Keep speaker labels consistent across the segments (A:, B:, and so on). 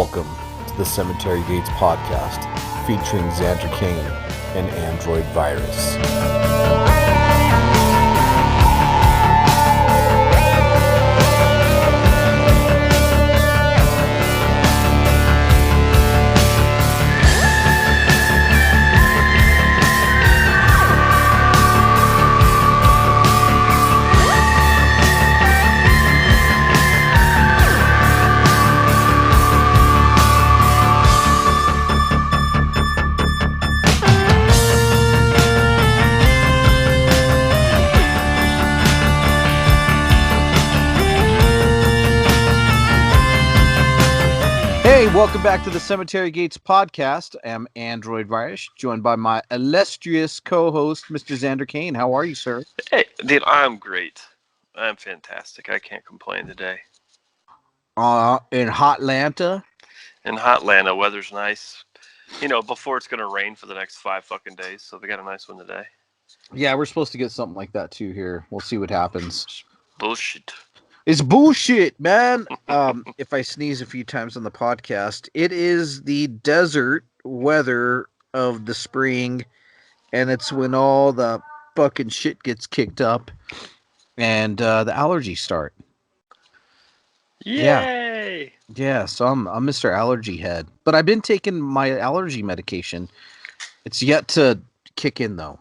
A: Welcome to the Cemetery Gates podcast, featuring Xander and Android Virus. Hey, welcome back to the Cemetery Gates podcast. I'm Android Virus, joined by my illustrious co-host, Mr. Xander Kane. How are you, sir?
B: Hey, dude, I'm great. I'm fantastic. I can't complain today.
A: In Hotlanta?
B: In Hotlanta, weather's nice. You know, before it's going to rain for the next 5 fucking days, so we got a nice one today.
A: Yeah, we're supposed to get something like that, too, here. We'll see what happens.
B: Bullshit.
A: It's bullshit, man. If I sneeze a few times on the podcast, it is the desert weather of the spring, and it's when all the fucking shit gets kicked up, and the allergies start.
B: Yay!
A: Yeah, so I'm Mr. Allergy Head, but I've been taking my allergy medication. It's yet to kick in, though.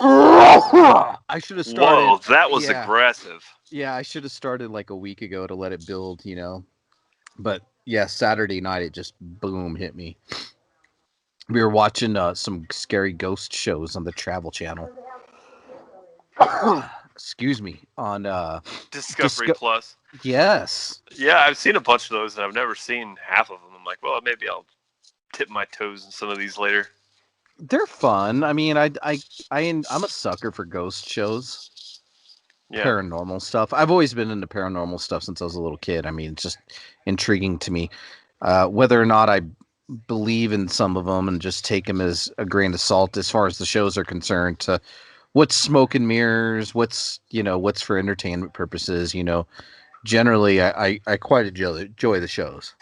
A: I should have started.
B: Whoa, that was aggressive.
A: Yeah, I should have started like a week ago to let it build, you know. But yeah, Saturday night it just boom hit me. We were watching some scary ghost shows on the Travel Channel. Excuse me, on
B: Discovery Plus.
A: Yes.
B: Yeah, I've seen a bunch of those, and I've never seen half of them. I'm like, well, maybe I'll tip my toes in some of these later.
A: They're fun. I mean, I'm a sucker for ghost shows. Yeah. Paranormal stuff. I've always been into paranormal stuff since I was a little kid. I mean, it's just intriguing to me. Whether or not I believe in some of them and just take them as a grain of salt as far as the shows are concerned, to what's smoke and mirrors, what's for entertainment purposes, generally I quite enjoy the shows.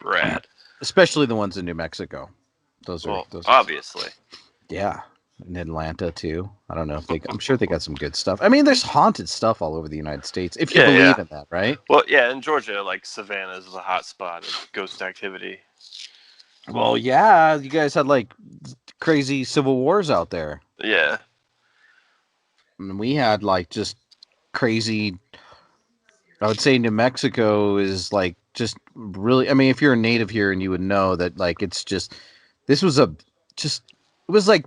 B: Rad.
A: Especially the ones in New Mexico. Those
B: obviously.
A: Yeah. In Atlanta too. I don't know if I'm sure they got some good stuff. I mean, there's haunted stuff all over the United States, if you believe in that, right?
B: Well, yeah, in Georgia, like Savannah is a hot spot of ghost activity.
A: Well, yeah, you guys had like crazy civil wars out there.
B: Yeah.
A: I mean, we had like just crazy. I would say New Mexico is like just really. I mean, if you're a native here, and you would know that, like, it's just. This was it was like,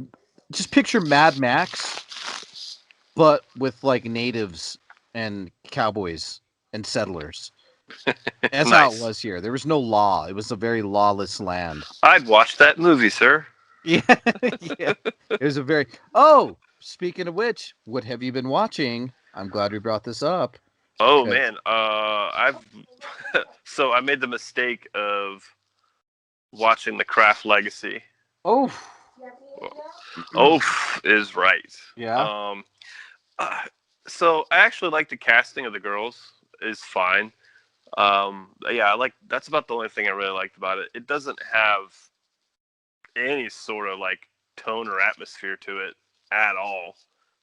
A: just picture Mad Max, but with like natives and cowboys and settlers. That's nice. How it was here. There was no law. It was a very lawless land.
B: I'd watch that movie, sir.
A: Yeah. Yeah. It was a very... Oh, speaking of which, what have you been watching? I'm glad we brought this up.
B: Oh, man. So I made the mistake of watching The Craft Legacy.
A: Oh
B: is right.
A: Yeah.
B: So I actually like the casting of the girls is fine. Yeah, that's about the only thing I really liked about it. It doesn't have any sort of like tone or atmosphere to it at all.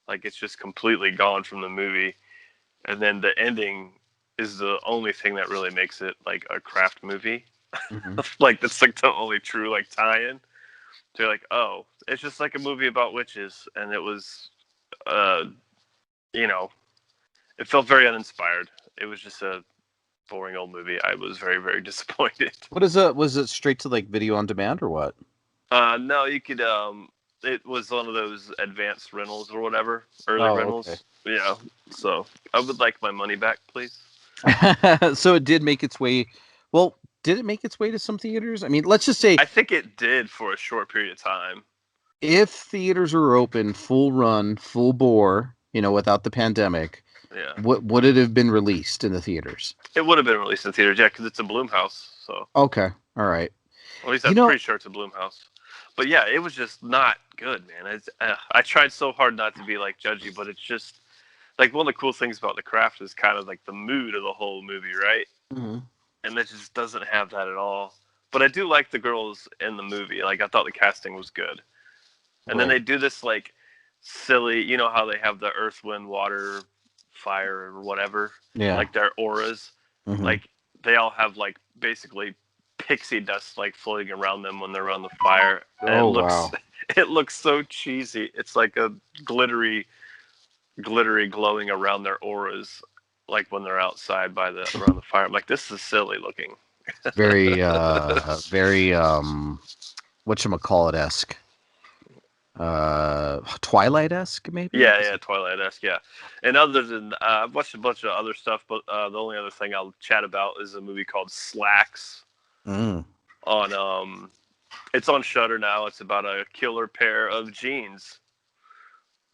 B: Like, it's just completely gone from the movie. And then the ending is the only thing that really makes it like a craft movie. Mm-hmm. Like, that's like the only true like tie-in. So you're like, oh, it's just like a movie about witches, and it was, it felt very uninspired. It was just a boring old movie. I was very, very disappointed.
A: What is it? Was it straight to like video on demand or what?
B: No, you could. It was one of those advanced rentals or whatever, early rentals. Okay. Yeah. So I would like my money back, please.
A: So it did make its way. Well, did it make its way to some theaters? I mean, let's just say...
B: I think it did for a short period of time.
A: If theaters were open, full run, full bore, without the pandemic,
B: yeah,
A: would it have been released in the theaters?
B: It would have been released in the theaters, yeah, because it's a Blumhouse. So.
A: Okay, all right.
B: At least I'm pretty sure it's a Blumhouse. But yeah, it was just not good, man. I tried so hard not to be like judgy, but it's just... like one of the cool things about The Craft is kind of like the mood of the whole movie, right?
A: Mm-hmm.
B: And it just doesn't have that at all. But I do like the girls in the movie. Like I thought the casting was good. And then
A: Right.
B: they do this like silly, you know how they have the earth, wind, water, fire, or whatever,
A: Yeah.
B: like their auras.
A: Mm-hmm.
B: Like they all have like basically pixie dust like floating around them when they're around the fire, and
A: Oh wow.
B: it looks so cheesy. It's like a glittery glowing around their auras, like when they're outside by the around the fire. I'm like, this is silly looking.
A: Very very whatchamacallit esque. Twilight esque maybe?
B: Yeah, Twilight-esque, yeah. And other than I've watched a bunch of other stuff, but the only other thing I'll chat about is a movie called Slacks
A: Mm.
B: on it's on Shudder now. It's about a killer pair of jeans.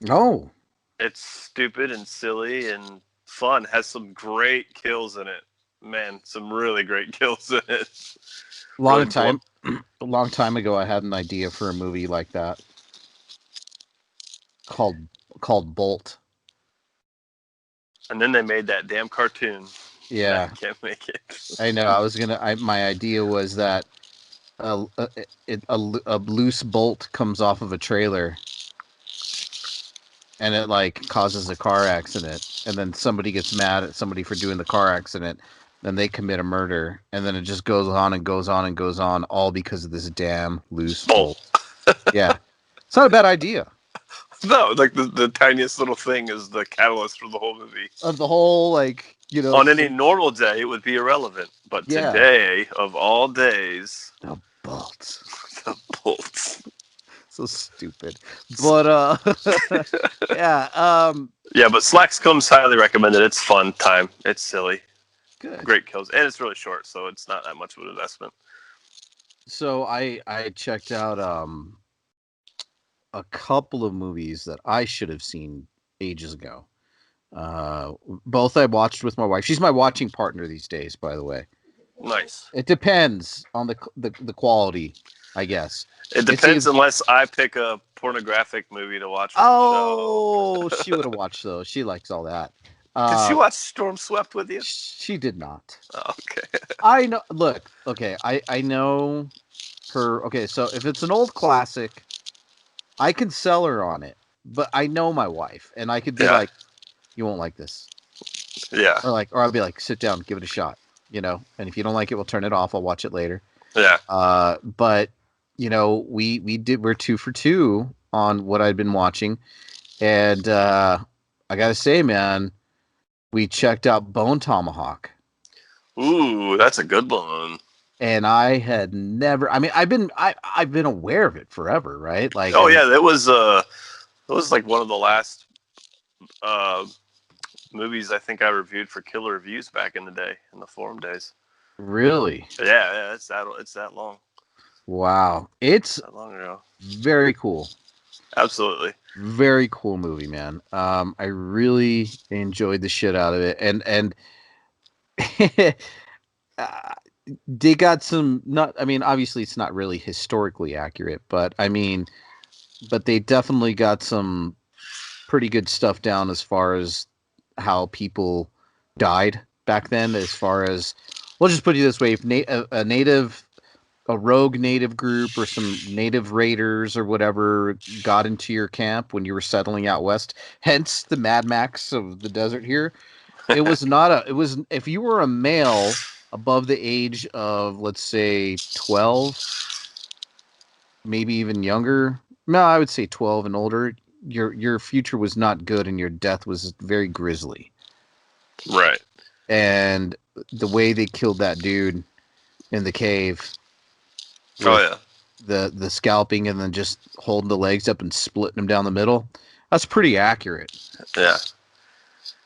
A: Oh.
B: It's stupid and silly and fun. Has some great kills in it. Man, some really great kills in it.
A: Long
B: Really blow.
A: time a long time ago I had an idea for a movie like that called Bolt.
B: And then they made that damn cartoon. That
A: Yeah.
B: can't make it.
A: I know. My idea was that a loose bolt comes off of a trailer and it like causes a car accident, and then somebody gets mad at somebody for doing the car accident, then they commit a murder, and then it just goes on and goes on and goes on, all because of this damn loose bolt. Yeah, it's not a bad idea.
B: No, like the tiniest little thing is the catalyst for the whole movie.
A: Of the whole,
B: On any normal day, it would be irrelevant. But
A: yeah,
B: today, of all days,
A: the bolts.
B: the bolts.
A: So stupid. But yeah,
B: Yeah, but Slacks comes highly recommended. It's fun time. It's silly.
A: good.
B: Great kills. And it's really short, so it's not that much of an investment.
A: So I checked out a couple of movies that I should have seen ages ago. Both I watched with my wife. She's my watching partner these days, by the way.
B: Nice.
A: It depends on the quality, I guess.
B: It depends unless I pick a pornographic movie to watch with
A: Oh,
B: the show.
A: she would have watched those. She likes all that.
B: Did she watch Storm Swept with you?
A: She did not.
B: Oh, okay.
A: I know. Look, okay. I know her. Okay, so if it's an old classic, I can sell her on it. But I know my wife, and I could be like, "You won't like this."
B: Yeah.
A: Or I'll be like, "Sit down, give it a shot." And if you don't like it, we'll turn it off. I'll watch it later.
B: Yeah.
A: But we're 2 for 2 on what I'd been watching, and I gotta say, man, we checked out Bone Tomahawk.
B: Ooh, that's a good one.
A: And I had never. I mean, I've been aware of it forever, right? Like,
B: yeah, it was like one of the last movies I think I reviewed for Killer Reviews back in the day, in the forum days.
A: Really?
B: Yeah, it's that long.
A: Wow, it's
B: that long ago.
A: Very cool.
B: Absolutely.
A: Very cool movie, man. I really enjoyed the shit out of it, and they got some not. I mean, obviously, it's not really historically accurate, but they definitely got some pretty good stuff down as far as how people died back then. As far as, we'll just put it this way: if a rogue native group or some native raiders or whatever got into your camp when you were settling out west, hence the Mad Max of the desert here. It was if you were a male above the age of, let's say, 12, maybe even younger. No, I would say 12 and older. Your future was not good and your death was very grisly.
B: Right.
A: And the way they killed that dude in the cave.
B: Oh yeah.
A: The scalping and then just holding the legs up and splitting them down the middle. That's pretty accurate.
B: Yeah.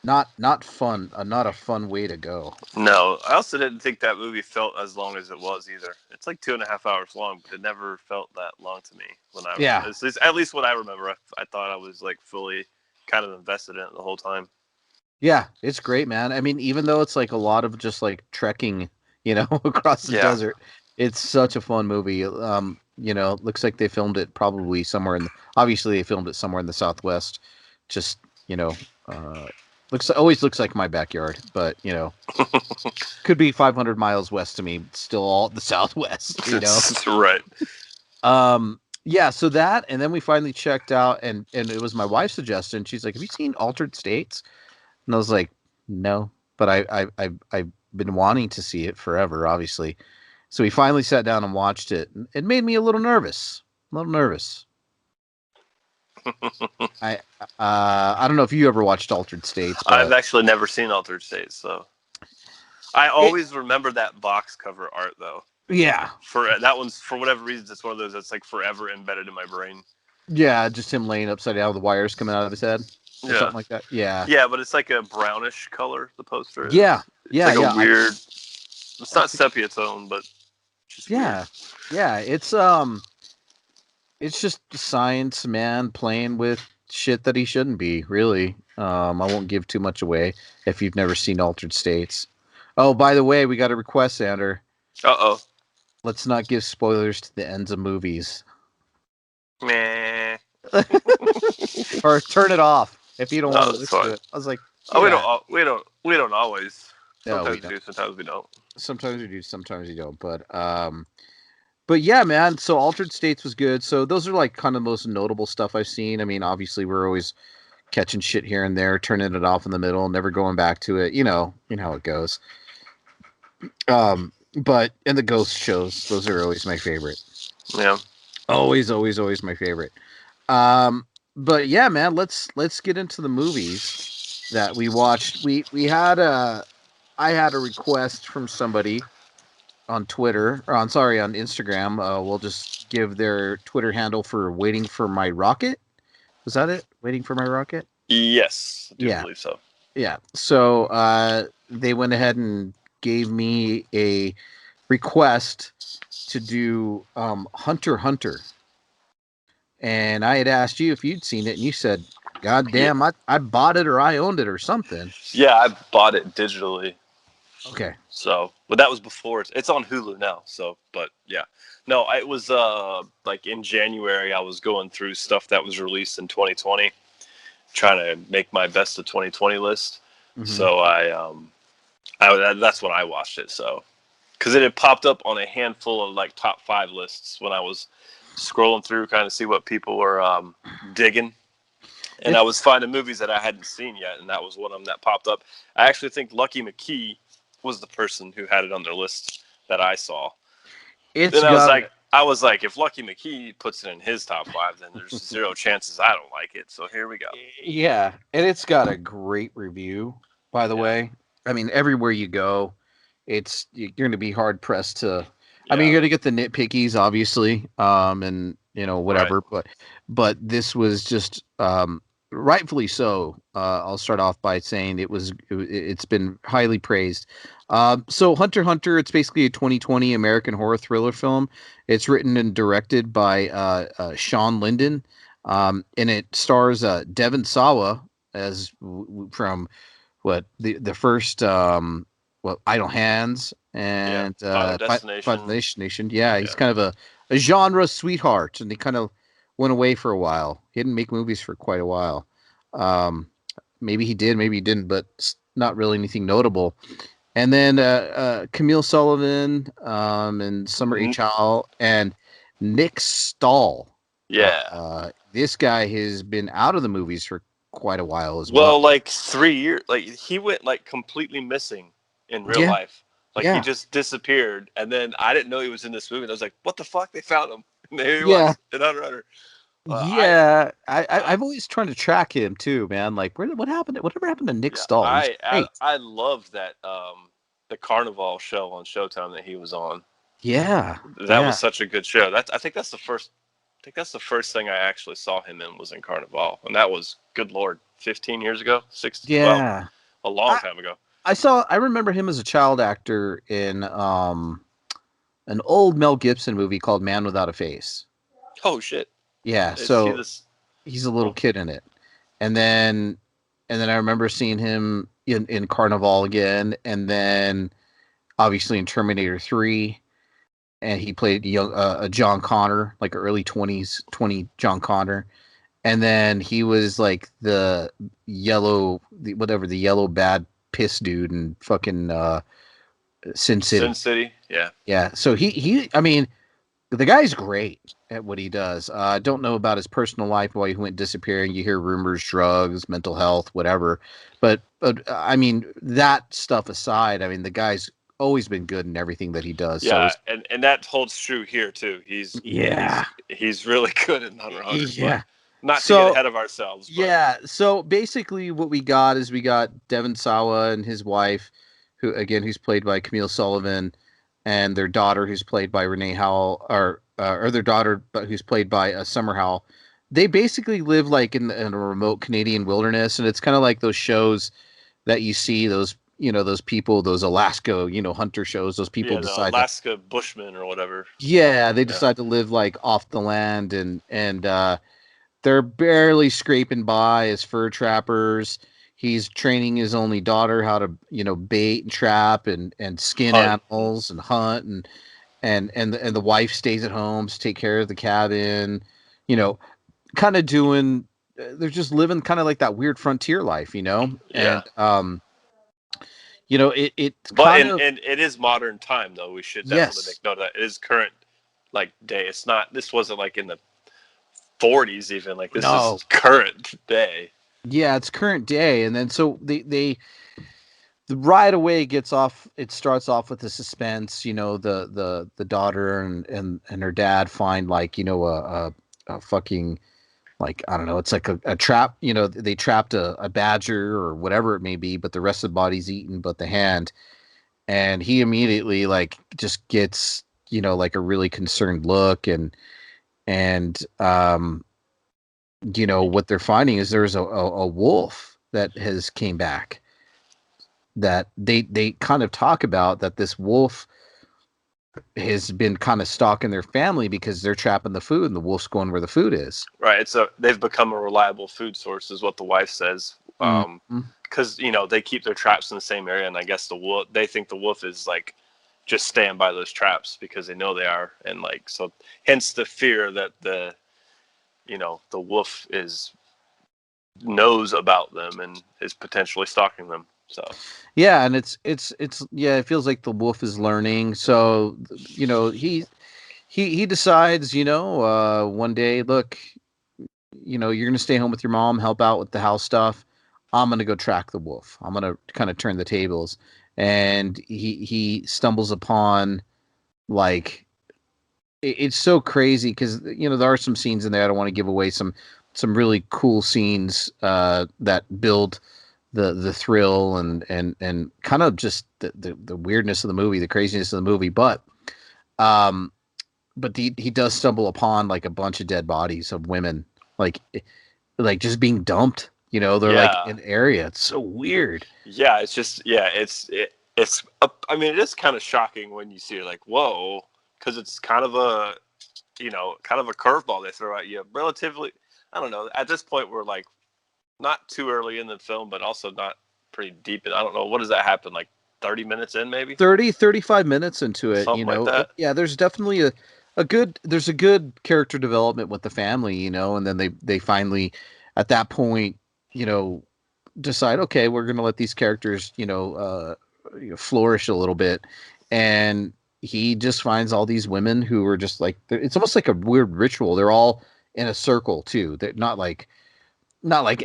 A: Not fun. Not a fun way to go.
B: No, I also didn't think that movie felt as long as it was either. It's like 2.5 hours long, but it never felt that long to me when I was. At least what I remember, I thought I was like fully kind of invested in it the whole time.
A: Yeah, it's great, man. I mean, even though it's like a lot of just like trekking, across the desert, it's such a fun movie. Looks like they filmed it probably somewhere obviously they filmed it somewhere in the Southwest. Just, always looks like my backyard, but could be 500 miles west of me, still all the Southwest,
B: Right.
A: Yeah, so that, and then we finally checked out, and it was my wife's suggestion. She's like, "Have you seen Altered States?" And I was like, "No," but I've been wanting to see it forever, obviously. So we finally sat down and watched it. It made me a little nervous. A little nervous. I don't know if you ever watched Altered States, but
B: I've actually never seen Altered States, so I always remember that box cover art though.
A: Yeah.
B: That one's, for whatever reason, it's one of those that's like forever embedded in my brain.
A: Yeah, just him laying upside down with the wires coming out of his head. Or something like that. Yeah.
B: Yeah, but it's like a brownish color, the poster is.
A: Yeah.
B: It's like a weird, it's not sepia tone, but just weird.
A: Yeah, it's just science, man, playing with shit that he shouldn't be, really. I won't give too much away if you've never seen Altered States. Oh, by the way, we got a request, Xander.
B: Uh-oh.
A: Let's not give spoilers to the ends of movies.
B: Meh.
A: Or turn it off if you don't want to listen to it. I was like,
B: yeah. We don't always. Sometimes we do, sometimes we don't.
A: Sometimes we do, sometimes we don't. But yeah, man. So Altered States was good. So those are like kind of the most notable stuff I've seen. I mean, obviously we're always catching shit here and there, turning it off in the middle, never going back to it. You know how it goes. But and the ghost shows, those are always my favorite.
B: Yeah.
A: Always my favorite. But yeah, man, let's get into the movies that we watched. I had a request from somebody on Twitter, or on Instagram. We'll just give their Twitter handle for Waiting for My Rocket. Was that it? Waiting for My Rocket?
B: Yes, I do believe so.
A: Yeah. So they went ahead and gave me a request to do Hunter x Hunter. And I had asked you if you'd seen it, and you said, "God damn, I bought it or I owned it or something."
B: Yeah, I bought it digitally.
A: Okay.
B: So, but that was before it's on Hulu now. So, but yeah, no, it was like in January. I was going through stuff that was released in 2020, trying to make my best of 2020 list. Mm-hmm. So that's when I watched it. So, because it had popped up on a handful of like top 5 lists when I was scrolling through, kind of see what people were digging. And I was finding movies that I hadn't seen yet, and that was one of them that popped up. I actually think Lucky McKee was the person who had it on their list that I saw. I was like, if Lucky McKee puts it in his top 5, then there's zero chances I don't like it. So here we go.
A: Yeah, and it's got a great review, by the way. I mean, everywhere you go, you're going to be hard pressed to. I mean, you're going to get the nitpickies, obviously, and whatever. Right. But this was just rightfully so. I'll start off by saying it's been highly praised. So Hunter x Hunter, it's basically a 2020 American horror thriller film. It's written and directed by Sean Linden, and it stars Devon Sawa as from the first Idle Hands and Final Destination. Yeah, he's kind of a genre sweetheart, and he kind of went away for a while. He didn't make movies for quite a while. Maybe he did, maybe he didn't, but not really anything notable. And then Camille Sullivan and Summer H. Howell and Nick Stahl.
B: Yeah.
A: This guy has been out of the movies for quite a while as well.
B: Well, like 3 years. Like he went like completely missing in real life. Like he just disappeared, and then I didn't know he was in this movie. And I was like, "What the fuck?" They found him. And there he was in Hunter x
A: Hunter. I've always tried to track him too, man. Like, what happened? Whatever happened to Nick Stahl?
B: I loved that the Carnival show on Showtime that he was on.
A: Yeah,
B: that was such a good show. I think that's the first thing I actually saw him in was in Carnival, and that was, good Lord, 15 years ago, 16. Yeah, a long time ago.
A: I remember him as a child actor in an old Mel Gibson movie called Man Without a Face.
B: Oh shit.
A: Yeah, so he's a little kid in it. And then I remember seeing him in Carnival again, and then obviously in Terminator 3, and he played a John Connor, like early 20 John Connor. and then he was like the yellow bad piss dude in fucking Sin
B: Sin
A: City.
B: City, yeah.
A: Yeah, so I mean, the guy's great at what he does. I don't know about his personal life, why he went disappearing. You hear rumors, drugs, mental health, whatever. But I mean, that stuff aside, I mean, the guy's always been good in everything that he does.
B: Yeah,
A: So
B: and that holds true here too.
A: yeah,
B: He's really good in Hunter x Hunter, but
A: yeah.
B: not to get
A: So
B: ahead of ourselves. But
A: yeah, so basically, what we got is we got Devon Sawa and his wife, who's played by Camille Sullivan, and their daughter, who's played by Renee Howell, or their daughter, but who's played by Summer Howell. They basically live like in a remote Canadian wilderness, and it's kind of like those shows that you see those people, those Alaska hunter shows. Those people
B: yeah, the
A: decide to
B: Alaska Bushman or whatever.
A: they
B: Yeah,
A: decide to live like off the land, and they're barely scraping by as fur trappers. He's training his only daughter how to, bait and trap and skin
B: hunt.
A: animals and hunt, and the wife stays at home to take care of the cabin. You know, kind of doing. They're just living kind of like that weird frontier life,
B: Yeah,
A: and it's
B: but
A: kind
B: in
A: of
B: and it is modern time though. We should definitely
A: yes,
B: make note of that. It is current like day. It's not. This wasn't like in the 40s even. Like this is
A: no,
B: current day.
A: yeah, it's current day, and then so they right away gets off. It starts off with the suspense. The daughter and her dad find like a fucking, like, I don't know. It's like a trap. They trapped a badger or whatever it may be, but the rest of the body's eaten, but the hand. And he immediately like just gets like a really concerned look, and what they're finding is there's a wolf that has came back, that they kind of talk about, that this wolf has been kind of stalking their family because they're trapping the food and the wolf's going where the food is.
B: Right. They've become a reliable food source, is what the wife says.
A: Mm-hmm.
B: Because they keep their traps in the same area, and I guess they think the wolf is like just staying by those traps because they know they are, and like so, hence the fear that the wolf knows about them and is potentially stalking them. So
A: Yeah, and it's yeah, it feels like the wolf is learning. So he decides, one day, look, you're gonna stay home with your mom, help out with the house stuff. I'm gonna go track the wolf. I'm gonna kind of turn the tables, and he stumbles upon, like, it's so crazy because there are some scenes in there. I don't want to give away some really cool scenes that build the thrill and kind of just the weirdness of the movie, the craziness of the movie. Um, but he does stumble upon like a bunch of dead bodies of women, like like just being dumped. They're like
B: yeah,
A: in area. It's so weird.
B: yeah, it's just it's I mean, it is kind of shocking when you see it, like, whoa, because it's kind of a curveball they throw at you. Relatively, I don't know. At this point, we're like not too early in the film, but also not pretty deep. I don't know, what does that happen, like 30 minutes in, maybe
A: 35 minutes into it,
B: something like that.
A: yeah, there's definitely there's a good character development with the family, and then they finally, at that point, you know, decide, okay, we're going to let these characters, flourish a little bit. And he just finds all these women who are just like, it's almost like a weird ritual. They're all in a circle too. They're not like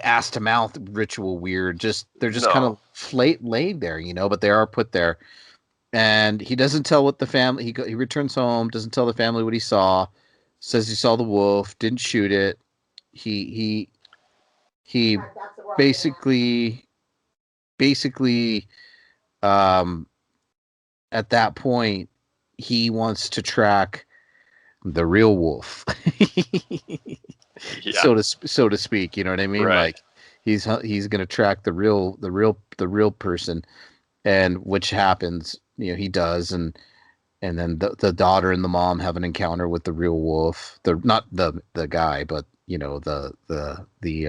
A: ass to mouth ritual weird. Just they're just kind
B: No,
A: of laid there, but they are put there. And he doesn't tell what the family. He returns home, doesn't tell the family what he saw. Says he saw the wolf, didn't shoot it. He basically basically um at that point he wants to track the real wolf.
B: yeah,
A: So to speak, you know what I mean?
B: right.
A: Like he's going to track the real person, and which happens, he does. And then the daughter and the mom have an encounter with the real wolf, not the guy, but the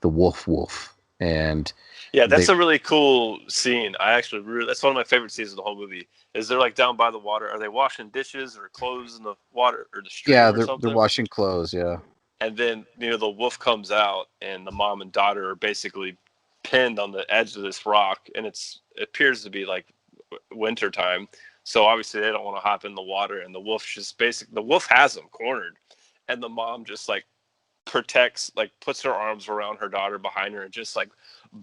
A: wolf. And
B: Yeah,
A: they
B: that's a really cool scene. That's one of my favorite scenes of the whole movie. Is they're like down by the water. Are they washing dishes or clothes in the water or the
A: yeah,
B: stream or
A: they're
B: something?
A: washing clothes, yeah.
B: And then, the wolf comes out, and the mom and daughter are basically pinned on the edge of this rock, and it appears to be like winter time. So obviously they don't want to hop in the water, and the wolf has them cornered, and the mom just like puts her arms around her daughter behind her and just like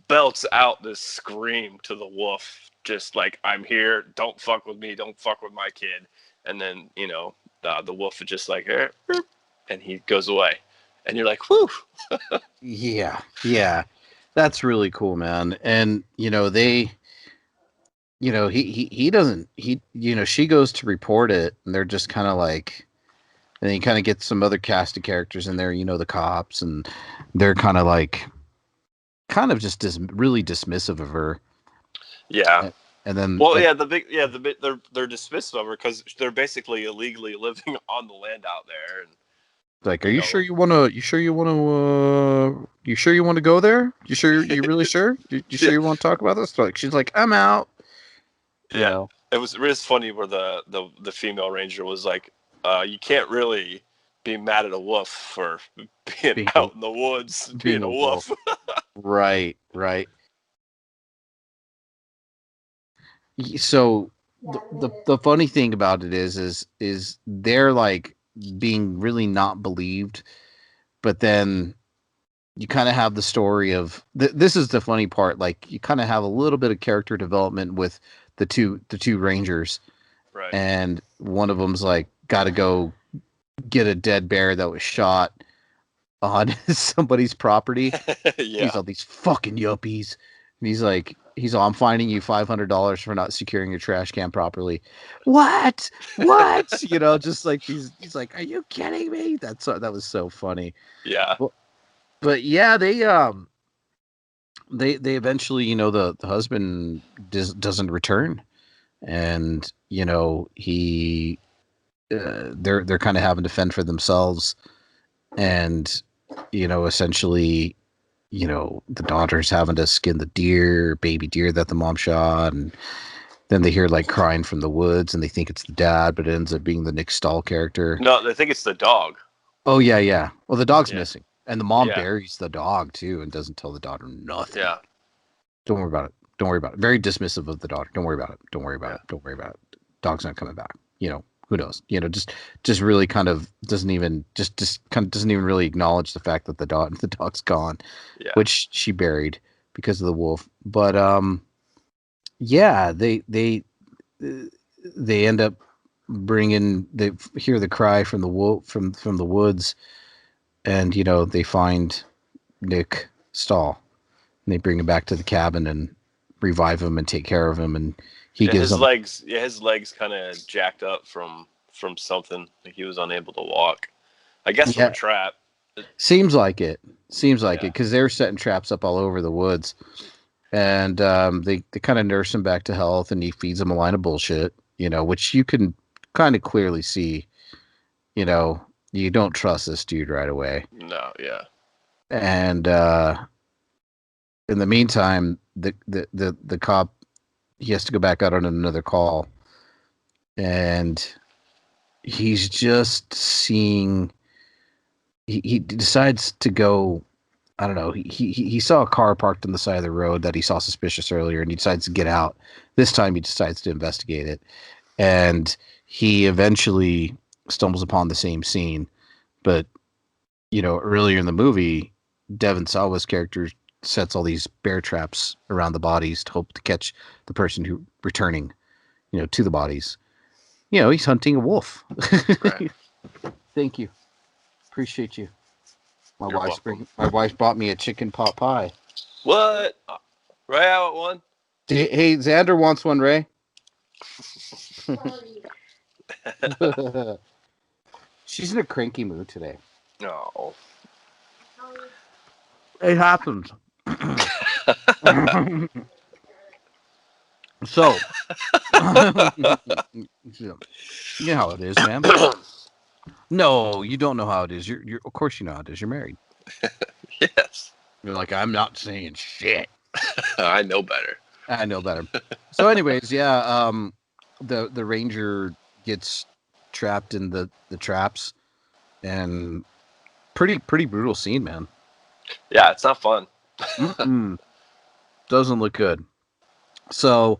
B: belts out this scream to the wolf, just like, I'm here, don't fuck with me, don't fuck with my kid. And then the wolf is just like, and he goes away, and you're like, whew.
A: Yeah, that's really cool, man. And they, he doesn't, she goes to report it, and they're just kind of like, and then you kind of get some other cast of characters in there, the cops, and they're kind of just really dismissive of her.
B: Yeah.
A: And then,
B: well, they're dismissive of her because they're basically illegally living on the land out there. And
A: like, are you sure you want to? You sure you want to? You sure you want to go there? You sure? You really sure? You sure you want to talk about this? Like, she's like, I'm out.
B: Yeah, it was funny where the female ranger was like, you can't really be mad at a wolf for being out in the woods, being a wolf.
A: Right. So the funny thing about it is they're like being really not believed, but then you kind of have the story of this is the funny part. Like, you kind of have a little bit of character development with the two rangers,
B: right?
A: And one of them's like, got to go get a dead bear that was shot on somebody's property.
B: Yeah.
A: He's all, these fucking yuppies. And he's all, I'm finding you $500 for not securing your trash can properly. What? Just like he's like, are you kidding me? That was so funny.
B: Yeah.
A: But yeah, they eventually, the husband doesn't return, and he they're kind of having to fend for themselves, and essentially, the daughter's having to skin the baby deer that the mom shot, and then they hear like crying from the woods, and they think it's the dad, but it ends up being the Nick Stahl character.
B: No, they think it's the dog.
A: Oh yeah. Well, the dog's missing, and the mom
B: Yeah.
A: buries the dog too, and doesn't tell the daughter nothing.
B: Yeah.
A: Don't worry about it. Very dismissive of the daughter. Don't worry about it. Dog's not coming back. Who knows? Just really kind of doesn't even really acknowledge the fact that the dog's gone, which she buried because of the wolf. But yeah, they end up bringing. They hear the cry from the wolf from the woods, and they find Nick Stahl. And they bring him back to the cabin and revive him and take care of him, and he gives
B: his legs. Yeah, his legs kind of jacked up from something. Like he was unable to walk. I guess from a trap.
A: Seems like it because they're setting traps up all over the woods, and they kind of nurse him back to health, and he feeds him a line of bullshit, which you can kind of clearly see. You don't trust this dude right away.
B: No, yeah.
A: And in the meantime, the cop, he has to go back out on another call, and he's just seeing. He decides to go. I don't know. He saw a car parked on the side of the road that he saw suspicious earlier, and he decides to get out. This time, he decides to investigate it, and he eventually stumbles upon the same scene. But earlier in the movie, Devon Sawa's character sets all these bear traps around the bodies to hope to catch the person who returning, to the bodies. He's hunting a wolf.
B: Right.
A: Thank you. Appreciate you. My wife bought me a chicken pot pie.
B: What? Ray, I want one.
A: Hey, Xander wants one, Ray. She's in a cranky mood today.
B: No.
A: It happens. So, you know how it is, man. No, you don't know how it is. You're of course you know how it is. You're married.
B: Yes.
A: You're like, I'm not saying shit.
B: I know better.
A: So, anyways, yeah, the ranger gets trapped in the traps and pretty brutal scene, man.
B: Yeah, it's not fun.
A: Doesn't look good. So,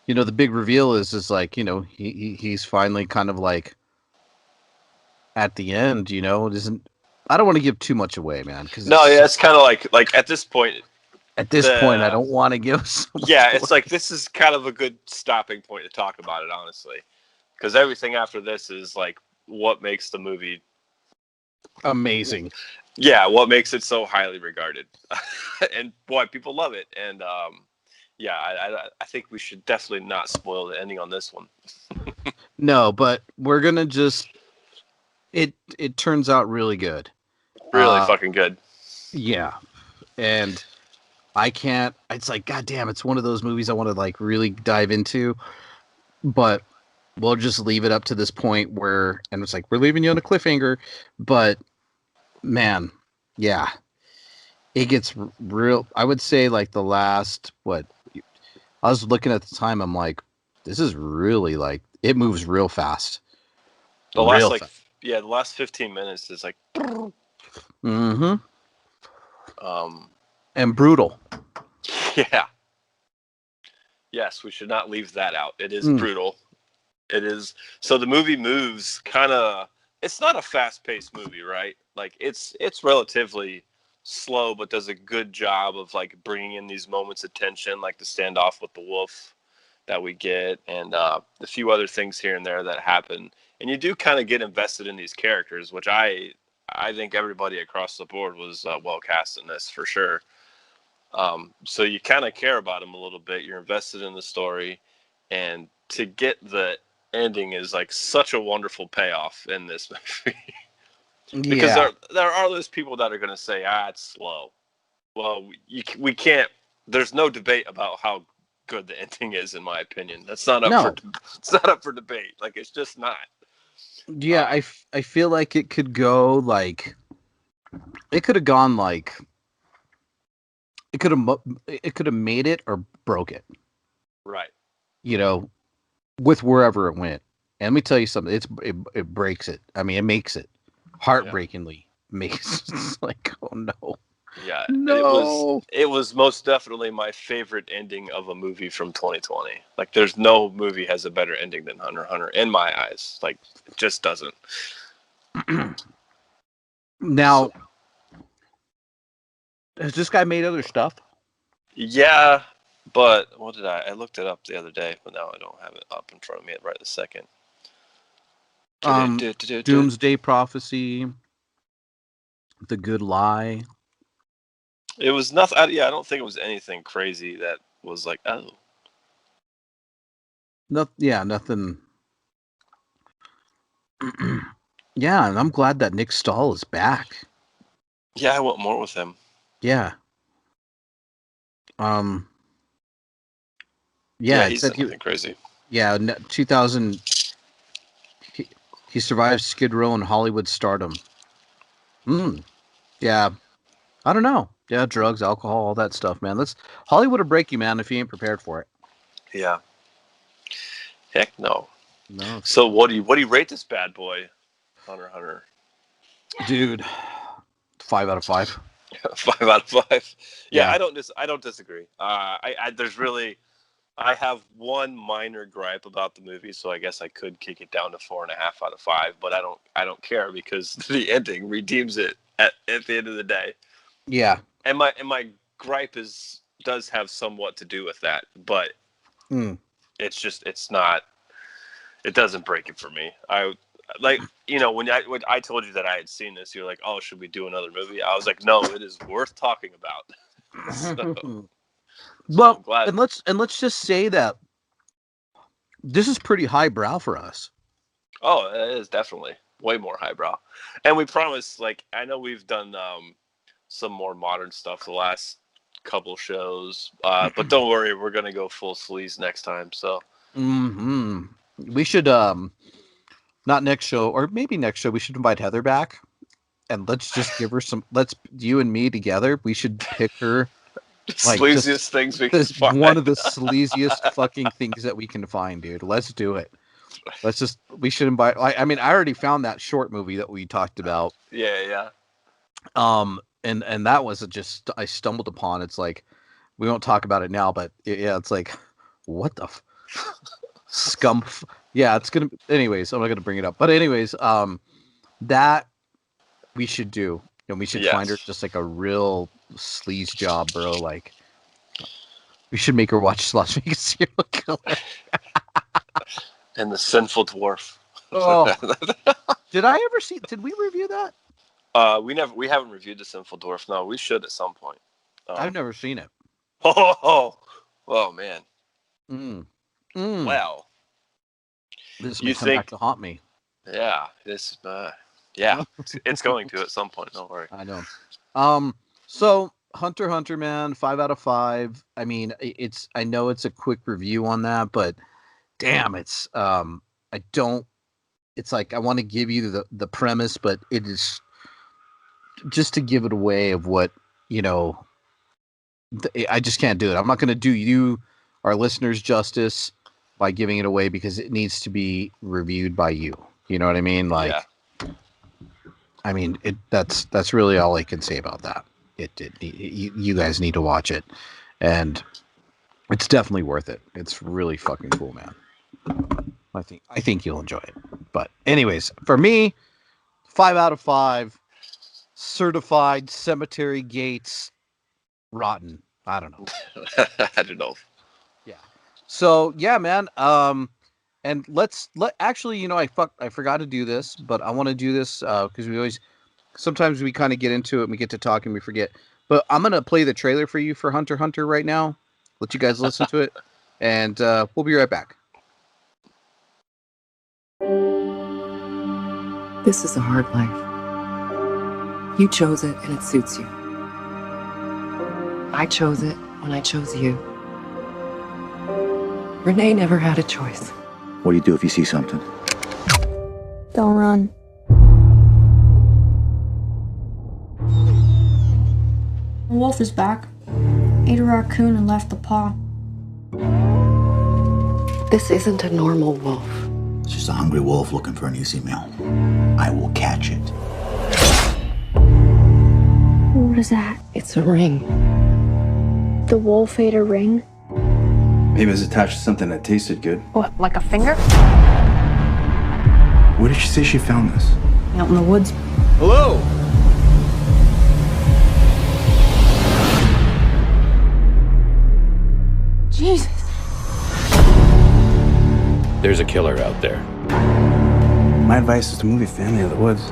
A: the big reveal is like, he's finally kind of like at the end, it isn't. I don't want to give too much away, man.
B: It's kind of like at this point.
A: At this point, I don't want to give so much away.
B: It's like this is kind of a good stopping point to talk about it, honestly, because everything after this is like what makes the movie
A: amazing.
B: Yeah, what makes it so highly regarded, and why people love it. And I think we should definitely not spoil the ending on this one.
A: No, but we're gonna just. It turns out really good.
B: Really fucking good.
A: Yeah, and I can't. It's like, goddamn, it's one of those movies I want to like really dive into, but we'll just leave it up to this point where, and it's like we're leaving you on a cliffhanger, but man, yeah, it gets real. I would say like the last what I was looking at the time, I'm like, this is really like it moves real fast.
B: The last 15 minutes is like,
A: and brutal.
B: Yeah. Yes, we should not leave that out. It is brutal. It is. So the movie moves kind of. It's not a fast-paced movie, right? Like it's relatively slow, but does a good job of like bringing in these moments of tension, like the standoff with the wolf that we get, and a few other things here and there that happen. And you do kind of get invested in these characters, which I think everybody across the board was well cast in this for sure. So you kind of care about them a little bit. You're invested in the story, and to get the ending is like such a wonderful payoff in this movie. Because there are those people that are going to say, it's slow. Well, we can't. There's no debate about how good the ending is, in my opinion. That's not up it's not up for debate. Like it's just not.
A: Yeah, I feel like it could go like it could have gone like it could have made it or broke it.
B: Right.
A: With wherever it went. And let me tell you something. It breaks it. I mean, it makes it heartbreakingly makes it's like, oh no.
B: Yeah,
A: no.
B: It was most definitely my favorite ending of a movie from 2020. Like, there's no movie has a better ending than Hunter x Hunter in my eyes. Like, it just doesn't.
A: Now, has this guy made other stuff?
B: Yeah, but what did I looked it up the other day, but now I don't have it up in front of me right this second.
A: Doomsday Prophecy, The Good Lie.
B: It was nothing. I don't think it was anything crazy that was like, oh.
A: Nothing. Yeah, and I'm glad that Nick Stahl is back.
B: Yeah, I want more with him.
A: Yeah.
B: Yeah, he's nothing crazy.
A: Yeah, 2000. He survived Skid Row and Hollywood stardom. Yeah. I don't know. Yeah, drugs, alcohol, all that stuff, man. Hollywood will break you, man, if you ain't prepared for it.
B: Yeah. Heck no.
A: No.
B: So what do you rate this bad boy, Hunter x Hunter?
A: Dude, 5 out of 5.
B: 5 out of 5. Yeah.
A: Yeah.
B: I don't disagree. I have one minor gripe about the movie, so I guess I could kick it down to 4.5 out of 5, but I don't care because the ending redeems it at the end of the day.
A: Yeah.
B: And my gripe does have somewhat to do with that, but it's not. It doesn't break it for me. I like, when I told you that I had seen this, you're like, oh, should we do another movie? I was like, no, it is worth talking about.
A: Well, and let's just say that this is pretty highbrow for us.
B: Oh, it is definitely way more highbrow. And we promise, like, I know we've done some more modern stuff the last couple shows, but don't worry, we're gonna go full sleaze next time. So
A: we should not next show, or maybe next show, we should invite Heather back, and let's just give her some. You and me together, we should pick her.
B: Like, sleaziest things we can find.
A: One of the sleaziest fucking things that we can find, dude. Let's do it. We should invite. I mean, I already found that short movie that we talked about.
B: Yeah.
A: And that was just I stumbled upon. It's like we won't talk about it now, but yeah, it's like what the scum. Yeah, it's gonna. Anyways, I'm not gonna bring it up. But anyways, that we should do, and we should find her just like a real sleaze job, bro. Like we should make her watch Las Vegas Serial Killer
B: and the Sinful Dwarf.
A: Oh, did I ever see? Did we review that?
B: We haven't reviewed the Sinful Dwarf. No, we should at some point.
A: I've never seen it.
B: Oh man. Wow.
A: This may come back to haunt me.
B: Yeah, this. Yeah, it's going to at some point. Don't worry.
A: I know. So Hunter x Hunter, man, 5 out of 5. I mean, I know it's a quick review on that, but damn, it's I don't. It's like I want to give you the premise, but it is just to give it away of what I just can't do it. I'm not going to do you, our listeners, justice by giving it away because it needs to be reviewed by you. You know what I mean? Like, I mean, that's really all I can say about that. You guys need to watch it, and it's definitely worth it. It's really fucking cool, man. I think you'll enjoy it. But anyways, for me, 5 out of 5. Certified cemetery gates rotten. I don't know.
B: I don't know.
A: Yeah. So yeah, man. And actually, I forgot to do this, but I want to do this because sometimes we kind of get into it and we get to talk and we forget. But I'm gonna play the trailer for you for Hunter x Hunter right now. Let you guys listen to it, and we'll be right back.
C: This is a hard life. You chose it and it suits you. I chose it when I chose you. Renee never had a choice.
D: What do you do if you see something?
E: Don't run. The wolf is back. Ate a raccoon and left the paw.
C: This isn't a normal wolf.
D: It's just a hungry wolf looking for an easy meal. I will catch it.
E: What is that?
C: It's a ring.
E: The wolf ate a ring?
F: Maybe it was attached to something that tasted good.
C: What, like a finger?
F: Where did she say she found this?
E: Out in the woods.
F: Hello?
E: Jesus.
G: There's a killer out there.
F: My advice is to move your family to the woods.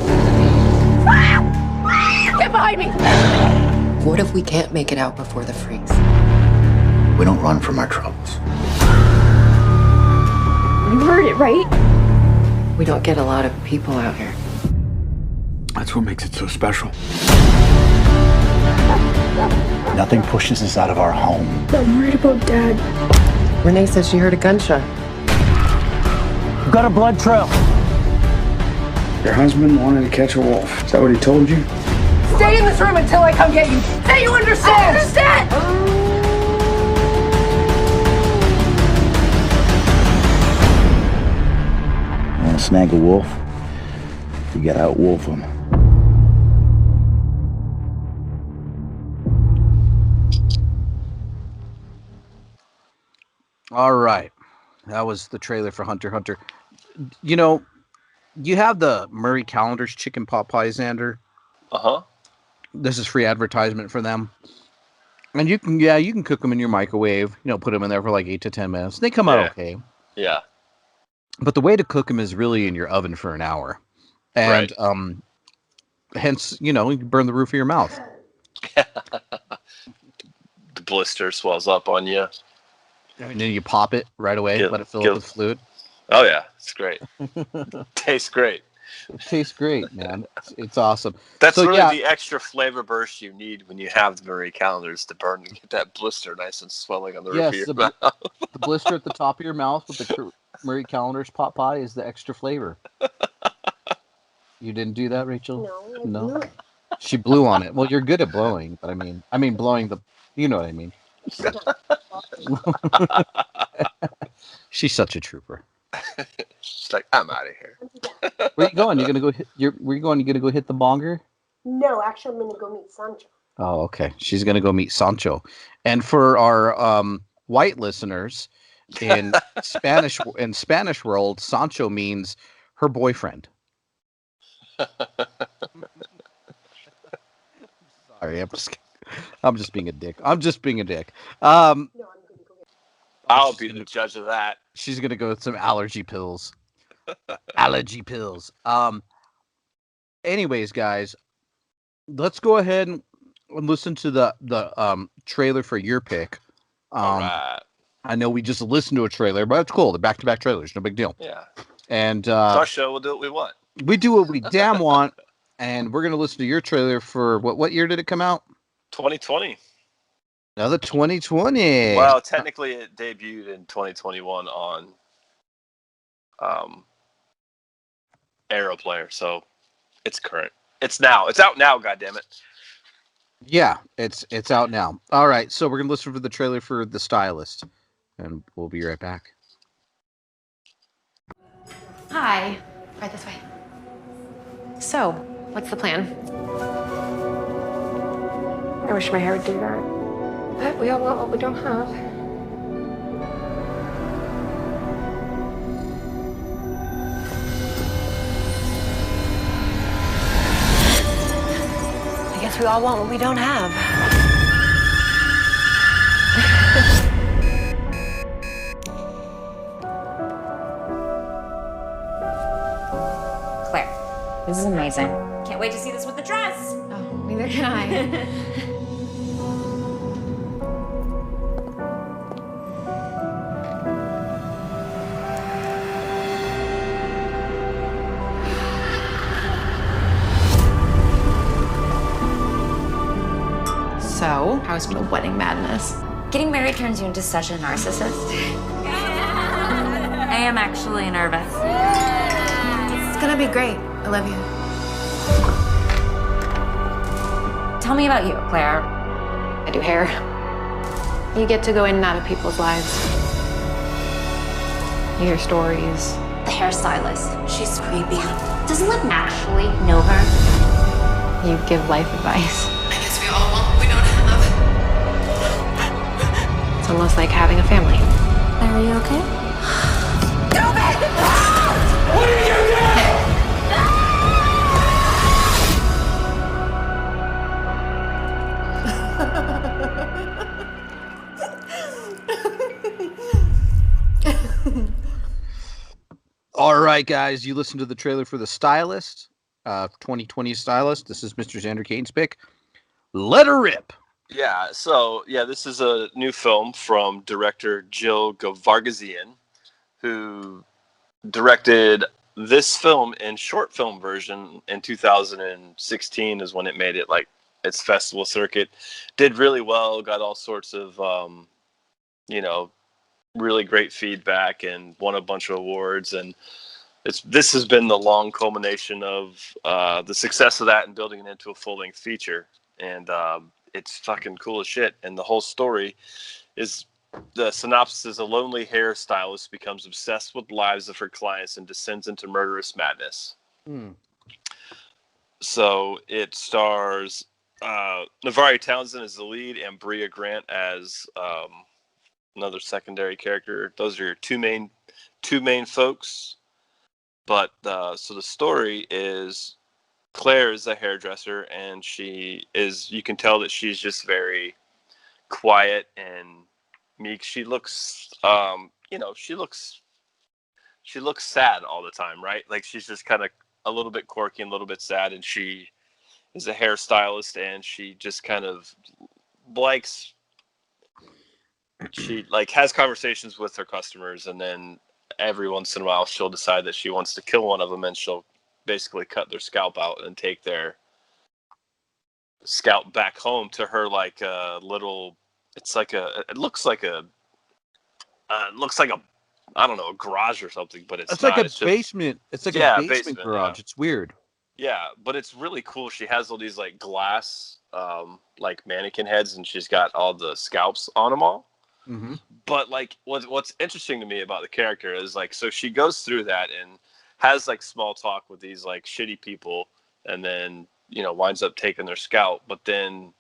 C: Get behind me! What if we can't make it out before the freeze?
D: We don't run from our troubles.
E: You heard it, right?
C: We don't get a lot of people out here.
F: That's what makes it so special.
D: Nothing pushes us out of our home.
E: I'm worried about Dad.
C: Renee says she heard a gunshot.
H: We've got a blood trail.
F: Your husband wanted to catch a wolf. Is that what he told you?
C: Stay in this room until I come get you. Say you understand! I understand!
D: Want to snag a wolf? You gotta out-wolf him.
A: All right. That was the trailer for Hunter x Hunter. You have the Murray Callender's chicken pot pie, Xander.
B: Uh-huh.
A: This is free advertisement for them. And you can cook them in your microwave, put them in there for like 8 to 10 minutes. They come out okay.
B: Yeah.
A: But the way to cook them is really in your oven for an hour. And hence, you burn the roof of your mouth.
B: The blister swells up on you.
A: And then you pop it right away, let it fill up with fluid.
B: Oh, yeah. It's great. Tastes great.
A: It tastes great, man. It's awesome.
B: That's the extra flavor burst you need when you have the Marie Callender's to burn and get that blister nice and swelling on the roof of your mouth.
A: The blister at the top of your mouth with the Marie Callender's pot pie is the extra flavor. You didn't do that, Rachel? No. She blew on it. Well, you're good at blowing, but I mean blowing the. You know what I mean. She's such a trooper.
B: She's like, I'm out of here.
A: Where you going? You gonna go hit the bonger?
I: No, actually, I'm gonna go meet Sancho.
A: Oh, okay. She's gonna go meet Sancho. And for our white listeners, in Spanish world, Sancho means her boyfriend. Sorry, I'm just being a dick. I'm just being a dick.
I: No, I'm gonna go get.
B: I'll be the judge of that.
A: She's gonna go with some allergy pills. Allergy pills. Anyways, guys, let's go ahead and listen to the trailer for your pick.
B: All right.
A: I know we just listened to a trailer, but it's cool. The back-to-back trailers, no big deal.
B: Yeah.
A: And
B: it's our show. We'll do what we want.
A: We do what we damn want, and we're gonna listen to your trailer for what year did it come out?
B: 2020.
A: Another 2020.
B: Well, technically, it debuted in 2021 on Aeroplayer, so it's current. It's now. It's out now. Goddammit.
A: Yeah, it's out now. All right, so we're gonna listen for the trailer for The Stylist, and we'll be right back.
J: Hi. Right this way. So, what's the plan?
I: I wish my hair would do that. But we all want what we don't have.
J: I guess we all want what we don't have.
K: Claire, this is amazing. Can't wait to see this with the dress.
J: Oh, neither can I. So, how's the wedding madness?
K: Getting married turns you into such a narcissist. I am actually nervous.
J: It's gonna be great. I love you.
K: Tell me about you, Claire.
J: I do hair. You get to go in and out of people's lives. You hear stories.
K: The hairstylist. She's creepy. Doesn't Liv actually know her?
J: You give life advice.
C: I guess we all want what we don't have.
J: It's almost like having a family.
K: Are you okay?
C: Stop it! What did you do?
A: All right, guys, you listened to the trailer for The Stylist, 2020 Stylist. This is Mr. Xander Kane's pick. Let her rip.
B: Yeah, so, this is a new film from director Jill Gavargazian, who directed this film in short film version in 2016 is when it made it, its festival circuit. Did really well, got all sorts of, really great feedback and won a bunch of awards. And this has been the long culmination of the success of that and building it into a full-length feature. And it's fucking cool as shit. And the whole story is, the synopsis is: a lonely hairstylist becomes obsessed with the lives of her clients and descends into murderous madness. So it stars Navari Townsend as the lead and Bria Grant as another secondary character. Those are your two main folks. But so the story is, Claire is a hairdresser, and you can tell that she's just very quiet and meek. She looks, she looks sad all the time, right? Like, she's just kind of a little bit quirky and a little bit sad, and she is a hairstylist, and she just kind of likes, she has conversations with her customers, and then every once in a while she'll decide that she wants to kill one of them, and she'll basically cut their scalp out and take their scalp back home to her, like a little, it looks like a I don't know, a garage or something, but it's not.
A: Like a basement. It's like a basement garage. Yeah. It's weird.
B: Yeah, but it's really cool. She has all these glass mannequin heads, and she's got all the scalps on them all.
A: Mm-hmm.
B: But what's interesting to me about the character is so she goes through that and has small talk with these shitty people, and then winds up taking their scalp. But then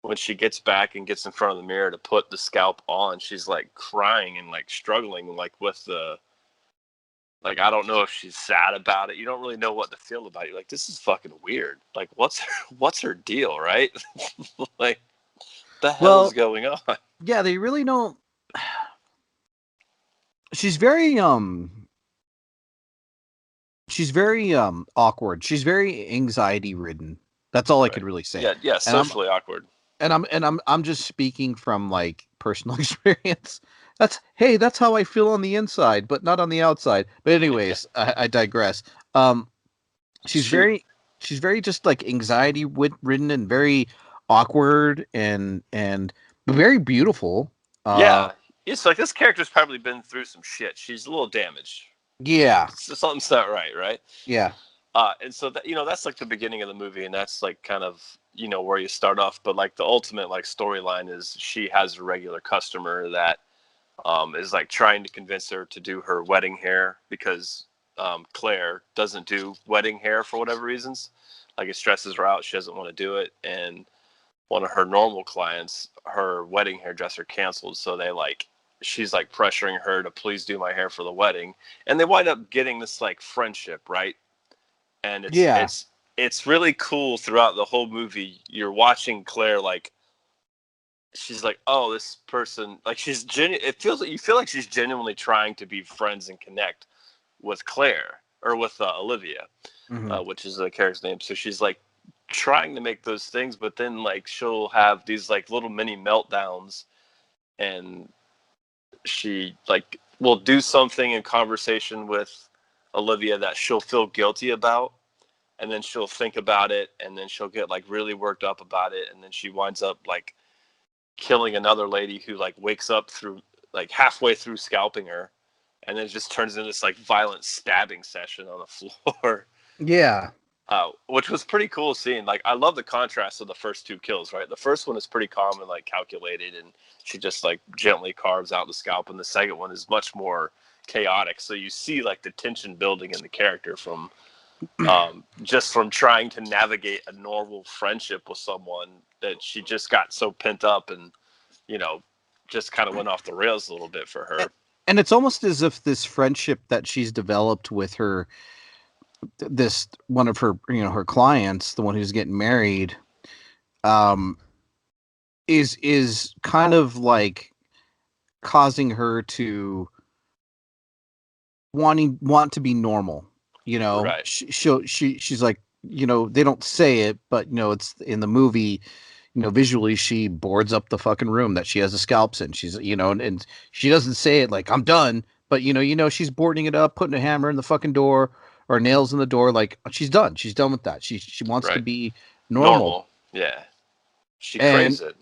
B: when she gets back and gets in front of the mirror to put the scalp on, she's like crying and like struggling like with the, like, I don't know if she's sad about it. You don't really know what to feel about it. You're like, this is fucking weird. Like, what's her deal, right? Like, the hell is going on?
A: Yeah, they really don't. She's very awkward. She's very anxiety ridden. That's all I could really say.
B: Yeah, socially awkward.
A: And I'm just speaking from like personal experience. That's how I feel on the inside, but not on the outside. But anyways, I digress. She's very just like anxiety ridden and very awkward and very beautiful.
B: Yeah, it's like this character's probably been through some shit. She's a little damaged.
A: Yeah,
B: something's not right?
A: Yeah.
B: And so that, that's like the beginning of the movie, and that's like kind of where you start off. But like the ultimate like storyline is she has a regular customer that is like trying to convince her to do her wedding hair because Claire doesn't do wedding hair for whatever reasons. Like it stresses her out. She doesn't want to do it. And one of her normal clients, her wedding hairdresser, canceled. So she's like pressuring her to please do my hair for the wedding. And they wind up getting this like friendship, right? And it's really cool throughout the whole movie. You're watching Claire like, she's like, oh, this person, like it feels like you feel like she's genuinely trying to be friends and connect with Claire or with Olivia, which is the character's name. So she's like trying to make those things, but then like she'll have these like little mini meltdowns, and she like will do something in conversation with Olivia that she'll feel guilty about, and then she'll think about it, and then she'll get like really worked up about it, and then she winds up like killing another lady who like wakes up through like halfway through scalping her, and then it just turns into this like violent stabbing session on the floor.
A: Yeah.
B: Which was pretty cool seeing. Like, I love the contrast of the first two kills, right? The first one is pretty calm and like calculated, and she just like gently carves out the scalp, and the second one is much more chaotic. So you see like the tension building in the character from just from trying to navigate a normal friendship with someone that she just got so pent up and just kind of went off the rails a little bit for her.
A: And it's almost as if this friendship that she's developed with this one of her her clients, the one who's getting married, is kind of like causing her to want to be normal.
B: Right.
A: She's like, they don't say it, but it's in the movie. Visually, she boards up the fucking room that she has the scalps in. She's, and she doesn't say it like I'm done, but she's boarding it up, putting a hammer in the fucking door or nails in the door. Like she's done. She's done with that. She wants to be normal.
B: Yeah. She craves it.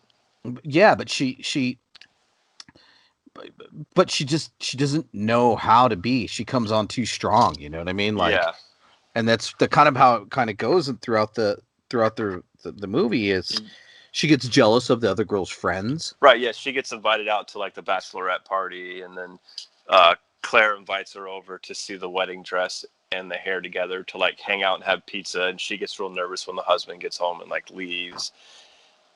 A: Yeah, but she doesn't know how to be. She comes on too strong. You know what I mean? Like, yeah. And that's the kind of how it kind of goes throughout the movie is. She gets jealous of the other girl's friends.
B: Right, yeah. She gets invited out to like the bachelorette party, and then Claire invites her over to see the wedding dress and the hair together to like hang out and have pizza, and she gets real nervous when the husband gets home and like leaves.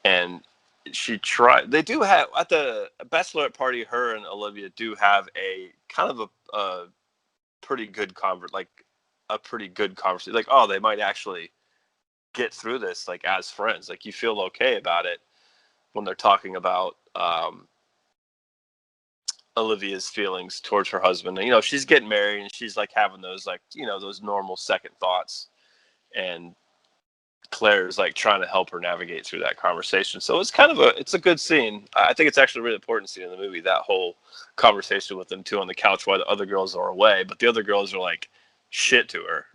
B: And they do have at the bachelorette party, her and Olivia do have a kind of a pretty good conversation. Like, oh, they might actually get through this like as friends. Like you feel okay about it when they're talking about Olivia's feelings towards her husband. And, she's getting married and she's like having those like those normal second thoughts, and Claire's like trying to help her navigate through that conversation. So it's kind of it's a good scene. I think it's actually a really important scene in the movie, that whole conversation with them two on the couch while the other girls are away, but the other girls are like shit to her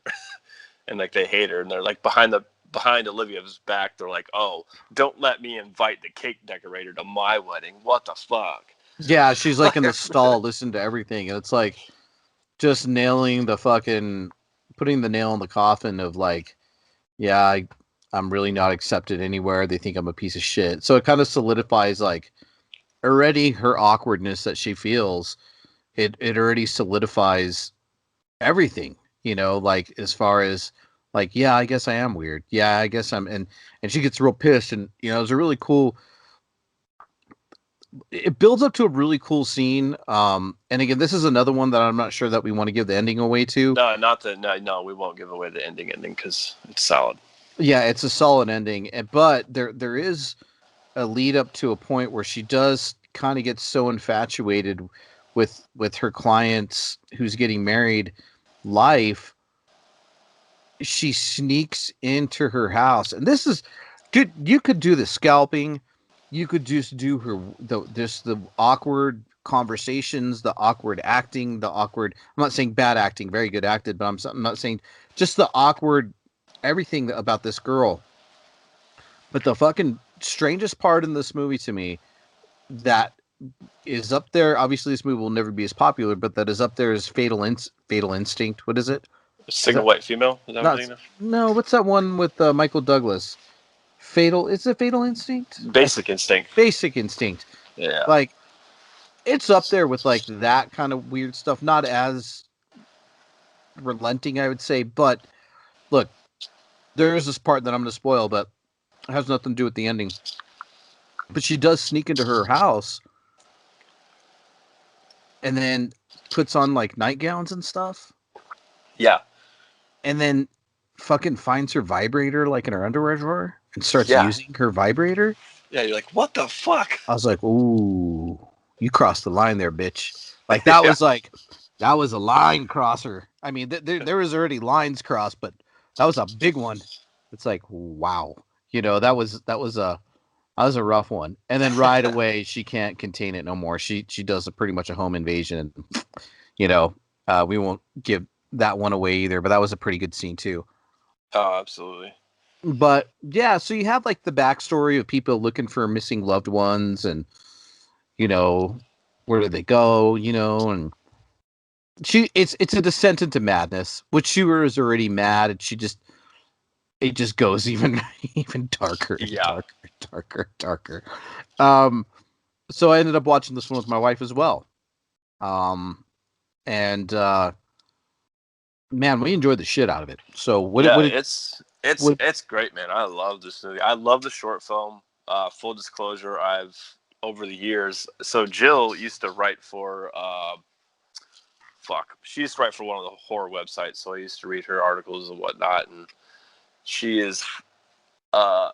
B: and like they hate her, and they're like behind Olivia's back, they're like, oh, don't let me invite the cake decorator to my wedding. What the fuck?
A: Yeah, she's like in the stall listening to everything, and it's like just nailing the fucking putting the nail in the coffin of like, yeah, I'm really not accepted anywhere. They think I'm a piece of shit. So it kind of solidifies like already her awkwardness that she feels. It already solidifies everything, like as far as like, yeah, I guess I am weird. Yeah, I guess I'm, and she gets real pissed, and you know, it was a really cool. It builds up to a really cool scene. And again, this is another one that I'm not sure that we want to give the ending away to.
B: No, we won't give away the ending because it's solid.
A: Yeah, it's a solid ending, but there is a lead up to a point where she does kind of get so infatuated with her client's who's getting married life. She sneaks into her house, and this is, dude, you could do the scalping, you could just do the awkward conversations, the awkward acting, the awkward, I'm not saying bad acting, very good acted, but I'm not saying just the awkward everything about this girl. But the fucking strangest part in this movie to me that is up there, obviously this movie will never be as popular, but that is up there is Fatal Instinct. What is it?
B: Single white female? Is that what you're
A: no, what's that one with Michael Douglas? Is it Fatal Instinct?
B: Basic Instinct.
A: Basic Instinct.
B: Yeah.
A: Like, it's up there with like that kind of weird stuff. Not as relenting, I would say, but look, there is this part that I'm going to spoil, but it has nothing to do with the ending. But she does sneak into her house and then puts on like nightgowns and stuff.
B: Yeah.
A: And then fucking finds her vibrator like in her underwear drawer and starts using her vibrator.
B: Yeah, you're like, what the fuck?
A: I was like, ooh, you crossed the line there, bitch. Like that was like, that was a line crosser. I mean, there was already lines crossed, but that was a big one. It's like, wow, you know, that was a rough one. And then right away, she can't contain it no more. She does pretty much a home invasion. You know, we won't give that one away either, but that was a pretty good scene too.
B: Oh, absolutely.
A: But yeah, so you have like the backstory of people looking for missing loved ones, and you know, where did they go? You know, and it's a descent into madness, which she was already mad, and it just goes even darker, darker. So I ended up watching this one with my wife as well. And man, we enjoyed the shit out of it. So
B: it's great, man. I love this movie. I love the short film. Full disclosure, I've over the years. So Jill used to write for she used to write for one of the horror websites. So I used to read her articles and whatnot. And she is the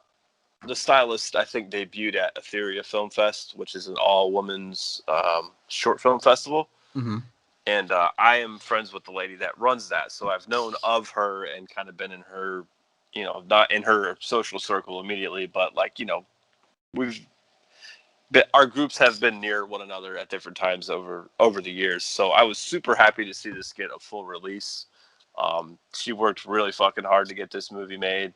B: Stylist. I think debuted at Etheria Film Fest, which is an all women's short film festival.
A: Mm-hmm.
B: And I am friends with the lady that runs that. So I've known of her and kind of been in her, you know, not in her social circle immediately, but like, you know, our groups have been near one another at different times over the years. So I was super happy to see this get a full release. She worked really fucking hard to get this movie made,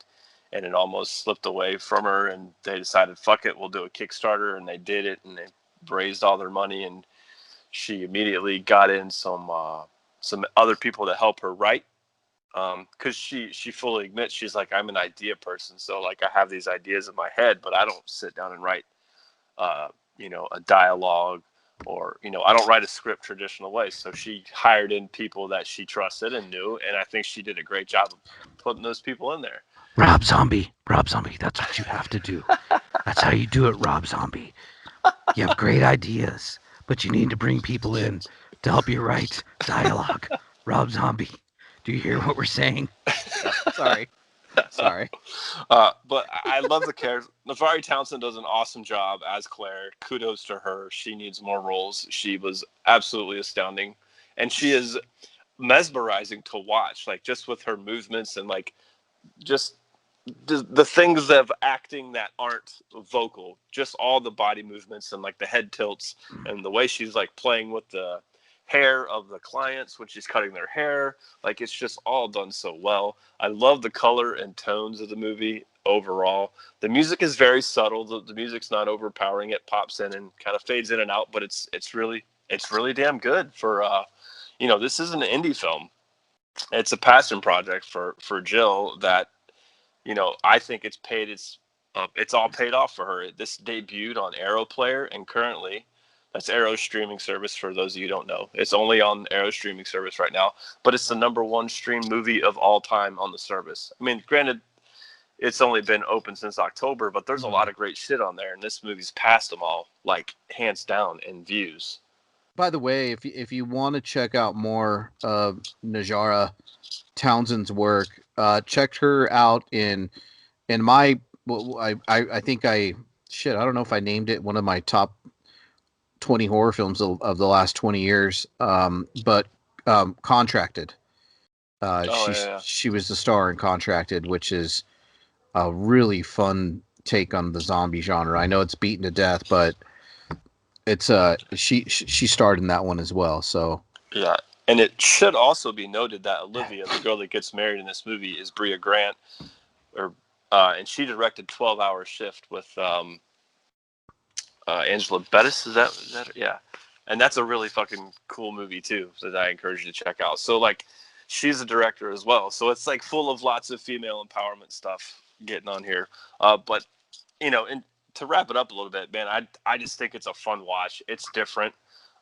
B: and it almost slipped away from her, and they decided, fuck it, we'll do a Kickstarter, and they did it, and they raised all their money, and she immediately got in some other people to help her write, because she fully admits, she's like, I'm an idea person, so like I have these ideas in my head, but I don't sit down and write you know, a dialogue, or you know, I don't write a script traditional way. So she hired in people that she trusted and knew, and I think she did a great job of putting those people in there.
A: Rob Zombie, that's what you have to do. That's how you do it, Rob Zombie. You have great ideas, but you need to bring people in to help you write dialogue. Rob Zombie, do you hear what we're saying? Sorry.
B: But I love the character. Navari Townsend does an awesome job as Claire. Kudos to her. She needs more roles. She was absolutely astounding, and she is mesmerizing to watch. Like just with her movements and like just the things of acting that aren't vocal, just all the body movements and like the head tilts and the way she's like playing with the hair of the clients when she's cutting their hair. Like it's just all done so well. I love the color and tones of the movie overall. The music is very subtle. The music's not overpowering. It pops in and kind of fades in and out, but it's really damn good for you know, this is an indie film. It's a passion project for Jill that, you know, I think it's all paid off for her. This debuted on Arrow Player, and currently That's Arrow's streaming service, for those of you who don't know. It's only on Arrow's streaming service right now, but it's the #1 streamed movie of all time on the service. I mean, granted, it's only been open since October, but there's a lot of great shit on there, and this movie's passed them all, like, hands down in views.
A: By the way, if you want to check out more of Najara Townsend's work, check her out in my. Well, I think I don't know if I named it one of my top 20 horror films of the last 20 years. But Contracted. She was the star in Contracted, which is a really fun take on the zombie genre. I know it's beaten to death, but it's she starred in that one as well. So
B: yeah, and it should also be noted that Olivia, the girl that gets married in this movie, is Bria Grant, and she directed 12 Hour Shift with Angela Bettis. Is that yeah? And that's a really fucking cool movie too, that I encourage you to check out. So like, she's a director as well. So it's like full of lots of female empowerment stuff getting on here. But you know, and to wrap it up a little bit, man, I just think it's a fun watch. It's different.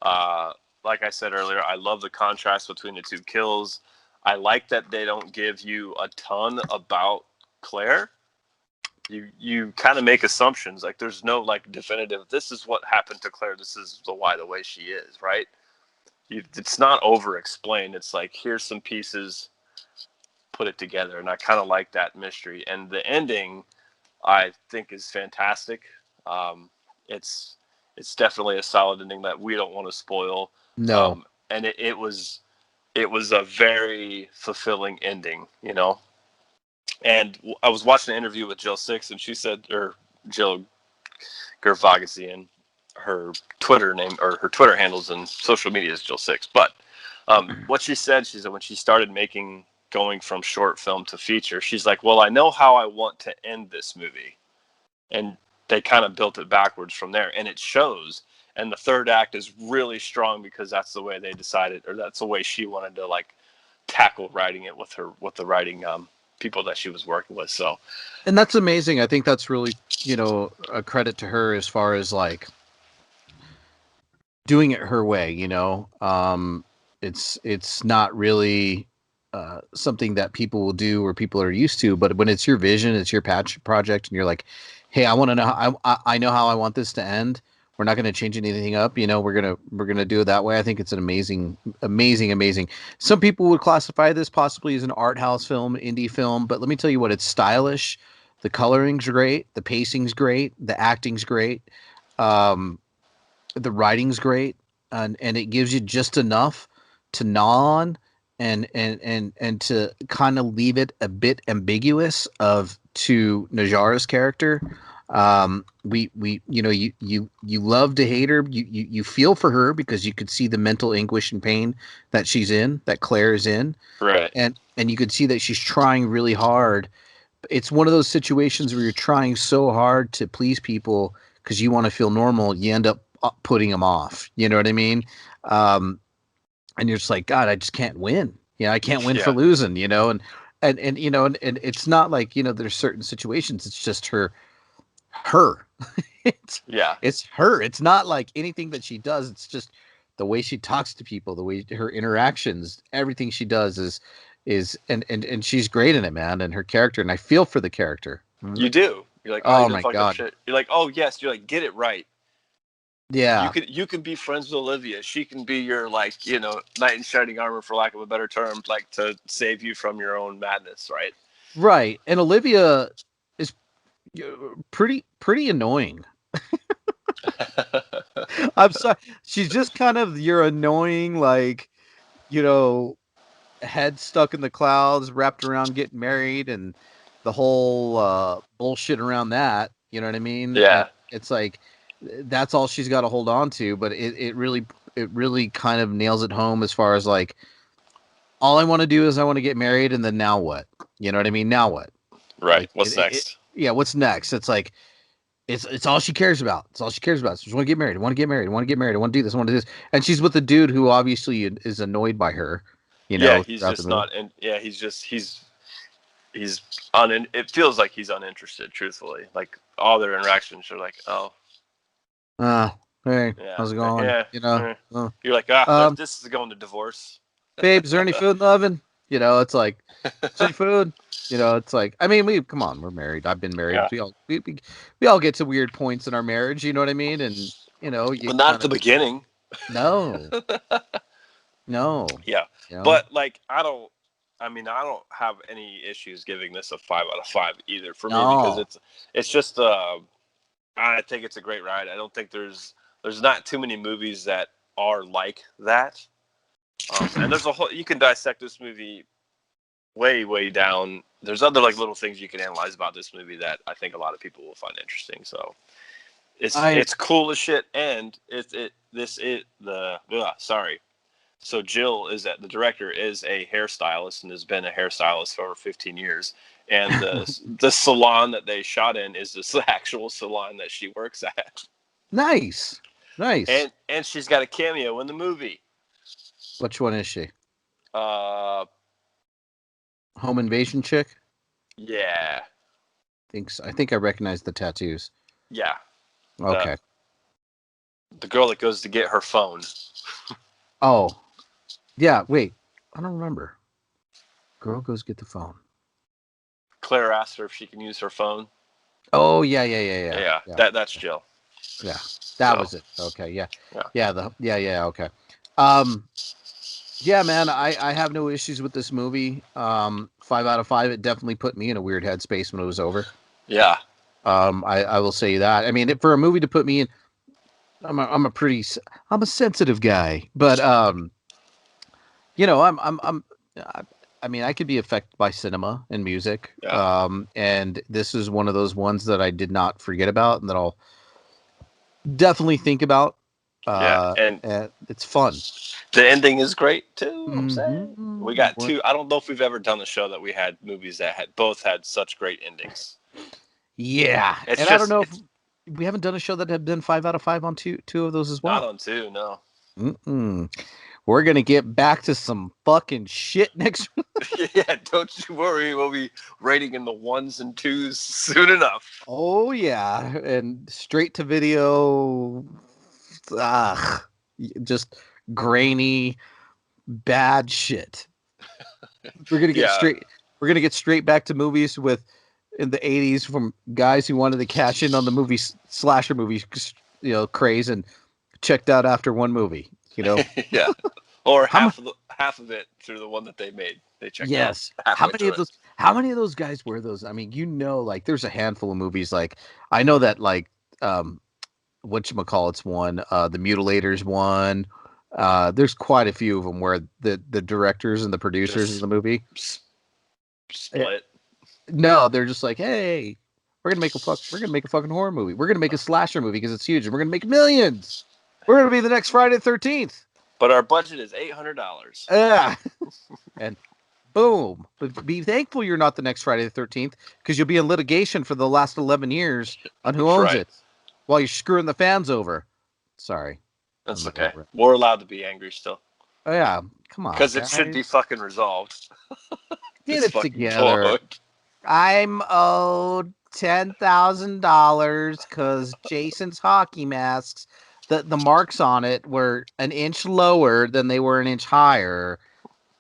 B: Like I said earlier, I love the contrast between the two kills. I like that they don't give you a ton about Claire. You kind of make assumptions. Like, there's no like definitive, this is what happened to Claire, this is the way she is, right? It's not over explained. It's like, here's some pieces, put it together. And I kind of like that mystery. And the ending, I think, is fantastic. It's definitely a solid ending that we don't want to spoil.
A: No.
B: And it was a very fulfilling ending, you know. And I was watching an interview with Jill Six, and she said, or Jill Gervagasian, her Twitter name, or her Twitter handles and social media is Jill Six. But what she said when she started going from short film to feature, she's like, well, I know how I want to end this movie. And they kind of built it backwards from there, and it shows. And the third act is really strong because that's the way they decided, or that's the way she wanted to like tackle writing it with the writing people that she was working with. So,
A: and that's amazing. I think that's really, you know, a credit to her as far as like doing it her way, you know. It's not really something that people will do or people are used to, but when it's your vision, it's your project, and you're like, hey, I want to know, I know how I want this to end. We're not going to change anything up. You know, we're going to do it that way. I think it's an amazing. Some people would classify this possibly as an art house film, indie film, but let me tell you what, it's stylish. The coloring's great. The pacing's great. The acting's great. The writing's great. And it gives you just enough to gnaw on and to kind of leave it a bit ambiguous to Najara's character. You know, you love to hate her. You feel for her because you could see the mental anguish and pain that she's in, that Claire is in.
B: Right.
A: And you could see that she's trying really hard. It's one of those situations where you're trying so hard to please people because you want to feel normal. You end up putting them off. You know what I mean? And you're just like, God, I just can't win. You know, I can't win for losing, you know, and you know, and it's not like, you know, there's certain situations. It's just her. It's her. It's not like anything that she does. It's just the way she talks to people, the way her interactions, everything she does is and she's great in it, man. And her character, and I feel for the character.
B: You do. You're like,
A: oh my God.
B: Shit. You're like, oh yes. You're like, get it right.
A: Yeah.
B: You can be friends with Olivia. She can be your, like, you know, knight in shining armor, for lack of a better term, like to save you from your own madness, right?
A: Right. And Olivia is pretty annoying. I'm sorry. She's just kind of your annoying, like, you know, head stuck in the clouds, wrapped around getting married, and the whole bullshit around that. You know what I mean?
B: Yeah.
A: And it's like that's all she's got to hold on to. But it really kind of nails it home as far as like, all I want to do is I want to get married, and then now what? You know what I mean? Now what?
B: Right.
A: Like,
B: What's next?
A: Yeah. What's next? It's like. It's all she cares about. It's all she cares about. She just want to get married. I want to get married. I want to get married. I want to do this. I want to do this. And she's with a dude who obviously is annoyed by her. You know.
B: Yeah, he's just not. And yeah, he's it feels like he's uninterested. Truthfully, like all their interactions are like, oh.
A: Hey,
B: Yeah.
A: how's it going?
B: Yeah.
A: You know,
B: You're like, this is going to divorce.
A: babe, is there any food in the oven? You know, it's like, is there food? You know, it's like, I mean, come on, we're married. I've been married.
B: Yeah.
A: We all get to weird points in our marriage. You know what I mean? And you know, you
B: But not
A: kind
B: at the beginning.
A: no, no.
B: Yeah.
A: You know?
B: But like, I don't have any issues giving this a 5 out of 5 either for me, because it's just I think it's a great ride. I don't think there's not too many movies that are like that. And there's you can dissect this movie way down. There's other like little things you can analyze about this movie that I think a lot of people will find interesting. So it's cool as shit, and sorry. So Jill the director is a hairstylist and has been a hairstylist for over 15 years. And the salon that they shot in is the actual salon that she works at.
A: Nice.
B: And she's got a cameo in the movie.
A: Which one is she?
B: Home
A: invasion chick?
B: Yeah.
A: I think I recognize the tattoos.
B: Yeah.
A: Okay.
B: The girl that goes to get her phone.
A: Oh. Yeah, wait. I don't remember. Girl goes get the phone.
B: Claire asked her if she can use her phone.
A: Oh, yeah.
B: That's Jill.
A: Yeah. That was it. Okay, yeah. Okay. Yeah, man, I have no issues with this movie. 5 out of 5. It definitely put me in a weird headspace when it was over.
B: Yeah.
A: I will say that. I mean, for a movie to put me in, I'm a sensitive guy, but you know, I mean, I could be affected by cinema and music.
B: Yeah.
A: And this is one of those ones that I did not forget about and that I'll definitely think about. And it's fun.
B: The ending is great too. I'm saying we got two. I don't know if we've ever done a show that we had movies that both had such great endings.
A: Yeah, I don't know if we haven't done a show that had done 5 out of 5 on two of those as well.
B: Not on 2, no.
A: We're gonna get back to some fucking shit next week.
B: Yeah, don't you worry. We'll be rating in the 1s and 2s soon enough.
A: Oh yeah, and straight to video. Just grainy, bad shit. We're gonna get straight. We're gonna get straight back to movies in the 80s from guys who wanted to cash in on the slasher movie, you know, craze, and checked out after one movie. You know.
B: Yeah. Or half of it through the one that they made. They checked out.
A: Yes. How many of those guys were those? I mean, you know, like there's a handful of movies. Like I know that like whatchamacallit's one, the Mutilators one. There's quite a few of them where the directors and the producers of the movie
B: split.
A: No, they're just like, hey, we're gonna make a fucking horror movie. We're gonna make a slasher movie because it's huge, and we're gonna make millions. We're gonna be the next Friday the 13th.
B: But our budget is $800.
A: Yeah. And boom. But be thankful you're not the next Friday the 13th, because you'll be in litigation for the last 11 years on who owns it while you're screwing the fans over. Sorry.
B: That's okay. We're allowed to be angry still.
A: Oh, yeah. Come on.
B: Because it should be fucking resolved.
A: Get it together. Book. I'm owed $10,000 because Jason's hockey masks, the marks on it were an inch lower than they were an inch higher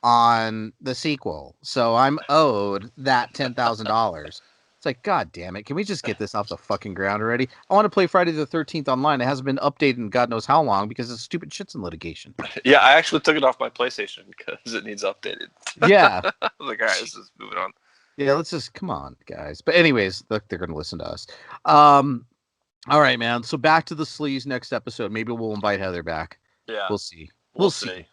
A: on the sequel. So I'm owed that $10,000. It's like, God damn it. Can we just get this off the fucking ground already? I want to play Friday the 13th online. It hasn't been updated in God knows how long because it's stupid shit's in litigation.
B: Yeah, I actually took it off my PlayStation because it needs updated.
A: Yeah.
B: I was like, all right, let's just move it on.
A: Yeah, let's just, come on, guys. But anyways, look, they're going to listen to us. All right, man. So back to the sleaze next episode. Maybe we'll invite Heather back.
B: Yeah.
A: We'll see. We'll see.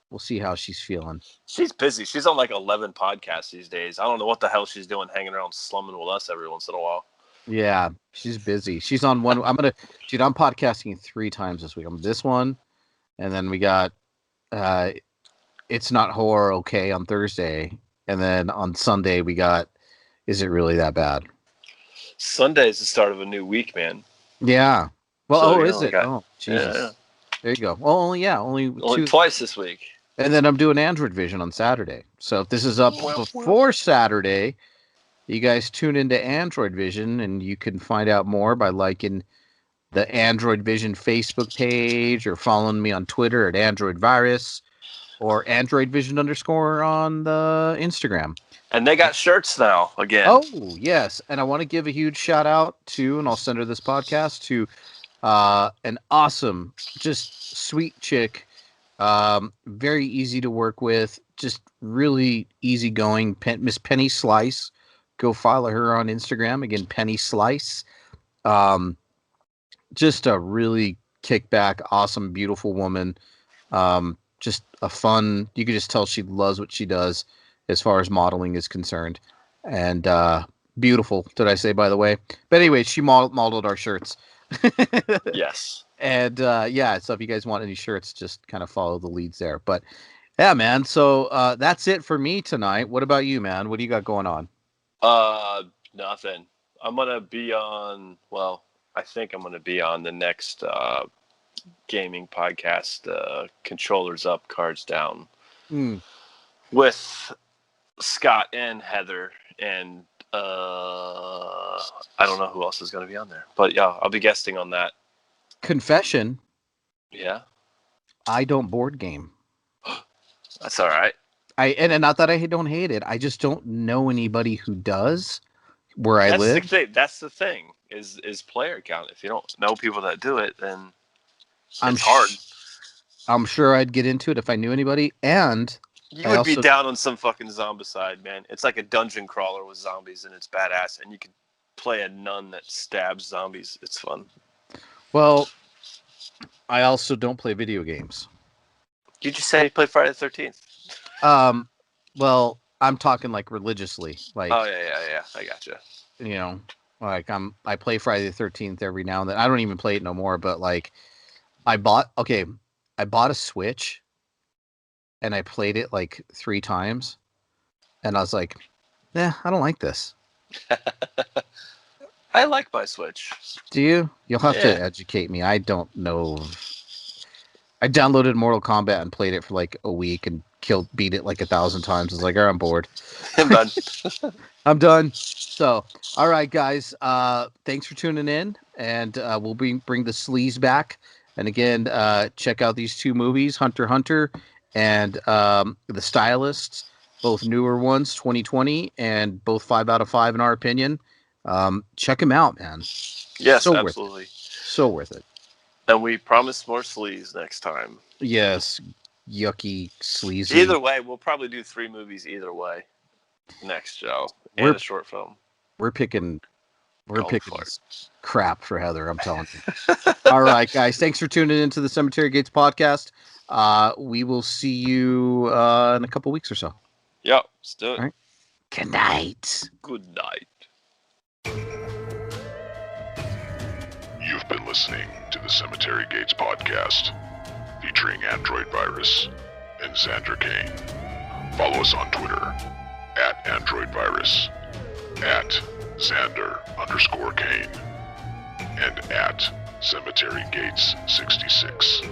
A: We'll see how she's feeling.
B: She's busy. She's on like 11 podcasts these days. I don't know what the hell she's doing hanging around slumming with us every once in a while.
A: Yeah, she's busy. She's on one. I'm podcasting 3 times this week. I'm this one, and then we got It's Not Horror Okay on Thursday. And then on Sunday we got Is It Really That Bad?
B: Sunday is the start of a new week, man.
A: Yeah. Well, so, is it? Oh, Jesus.
B: Yeah.
A: There you go. Well, only
B: twice this week.
A: And then I'm doing Android Vision on Saturday. So if this is up before Saturday, you guys tune into Android Vision, and you can find out more by liking the Android Vision Facebook page, or following me on Twitter at Android Virus, or Android Vision _ on the Instagram.
B: And they got shirts now again.
A: Oh, yes. And I want to give a huge shout out to, and I'll send her this podcast, to an awesome, just sweet chick. Very easy to work with. Just really easygoing. Miss Penny Slice. Go follow her on Instagram. Again, Penny Slice. Just a really kickback, awesome, beautiful woman. Just a fun, you could just tell she loves what she does as far as modeling is concerned. And beautiful, did I say, by the way? But anyway, she modeled our shirts.
B: Yes.
A: And yeah, so if you guys want any shirts, just kind of follow the leads there. But yeah, man, so that's it for me tonight. What about you, man? What do you got going on?
B: Nothing. I'm going to be on, well, I think I'm going to be on the next gaming podcast, Controllers Up, Cards Down, with Scott and Heather, and I don't know who else is going to be on there, but yeah, I'll be guesting on that.
A: Confession.
B: Yeah.
A: I don't board game.
B: That's all right.
A: And not that I don't hate it. I just don't know anybody who does where I live.
B: That's the thing is player count. If you don't know people that do it, then
A: it's
B: hard.
A: I'm sure I'd get into it if I knew anybody. And
B: you would be down on some fucking zombicide, man. It's like a dungeon crawler with zombies, and it's badass. And you could play a nun that stabs zombies. It's fun.
A: Well, I also don't play video games.
B: You just say you play Friday the 13th.
A: Well, I'm talking like religiously. Like,
B: oh yeah, I gotcha.
A: You know, like I play Friday the 13th every now and then. I don't even play it no more. But like, I bought a Switch, and I played it like 3 times, and I was like, I don't like this.
B: I like my Switch.
A: Do you? You'll have to educate me. I don't know. I downloaded Mortal Kombat and played it for like a week and beat it like 1,000 times. I was like, I'm bored.
B: I'm done.
A: I'm done. So, all right, guys. Thanks for tuning in, and we'll bring the sleaze back. And again, check out these 2 movies, Hunter x Hunter and The Stylist, both newer ones, 2020, and both 5 out of 5 in our opinion. Check them out, man.
B: Yes, so absolutely.
A: So worth it.
B: And we promise more sleaze next time.
A: Yes, yucky sleazy.
B: Either way, we'll probably do 3 movies either way next show, and a short film.
A: We're picking crap for Heather, I'm telling you. All right, guys, thanks for tuning into the Cemetery Gates podcast. We will see you in a couple weeks or so.
B: Yep, let's do it.
A: All right. Good night.
B: Good night.
L: You've been listening to the Cemetery Gates podcast, featuring Android Virus and Xander Kane. Follow us on Twitter at Android Virus, at Xander_Kane, and at Cemetery Gates 66.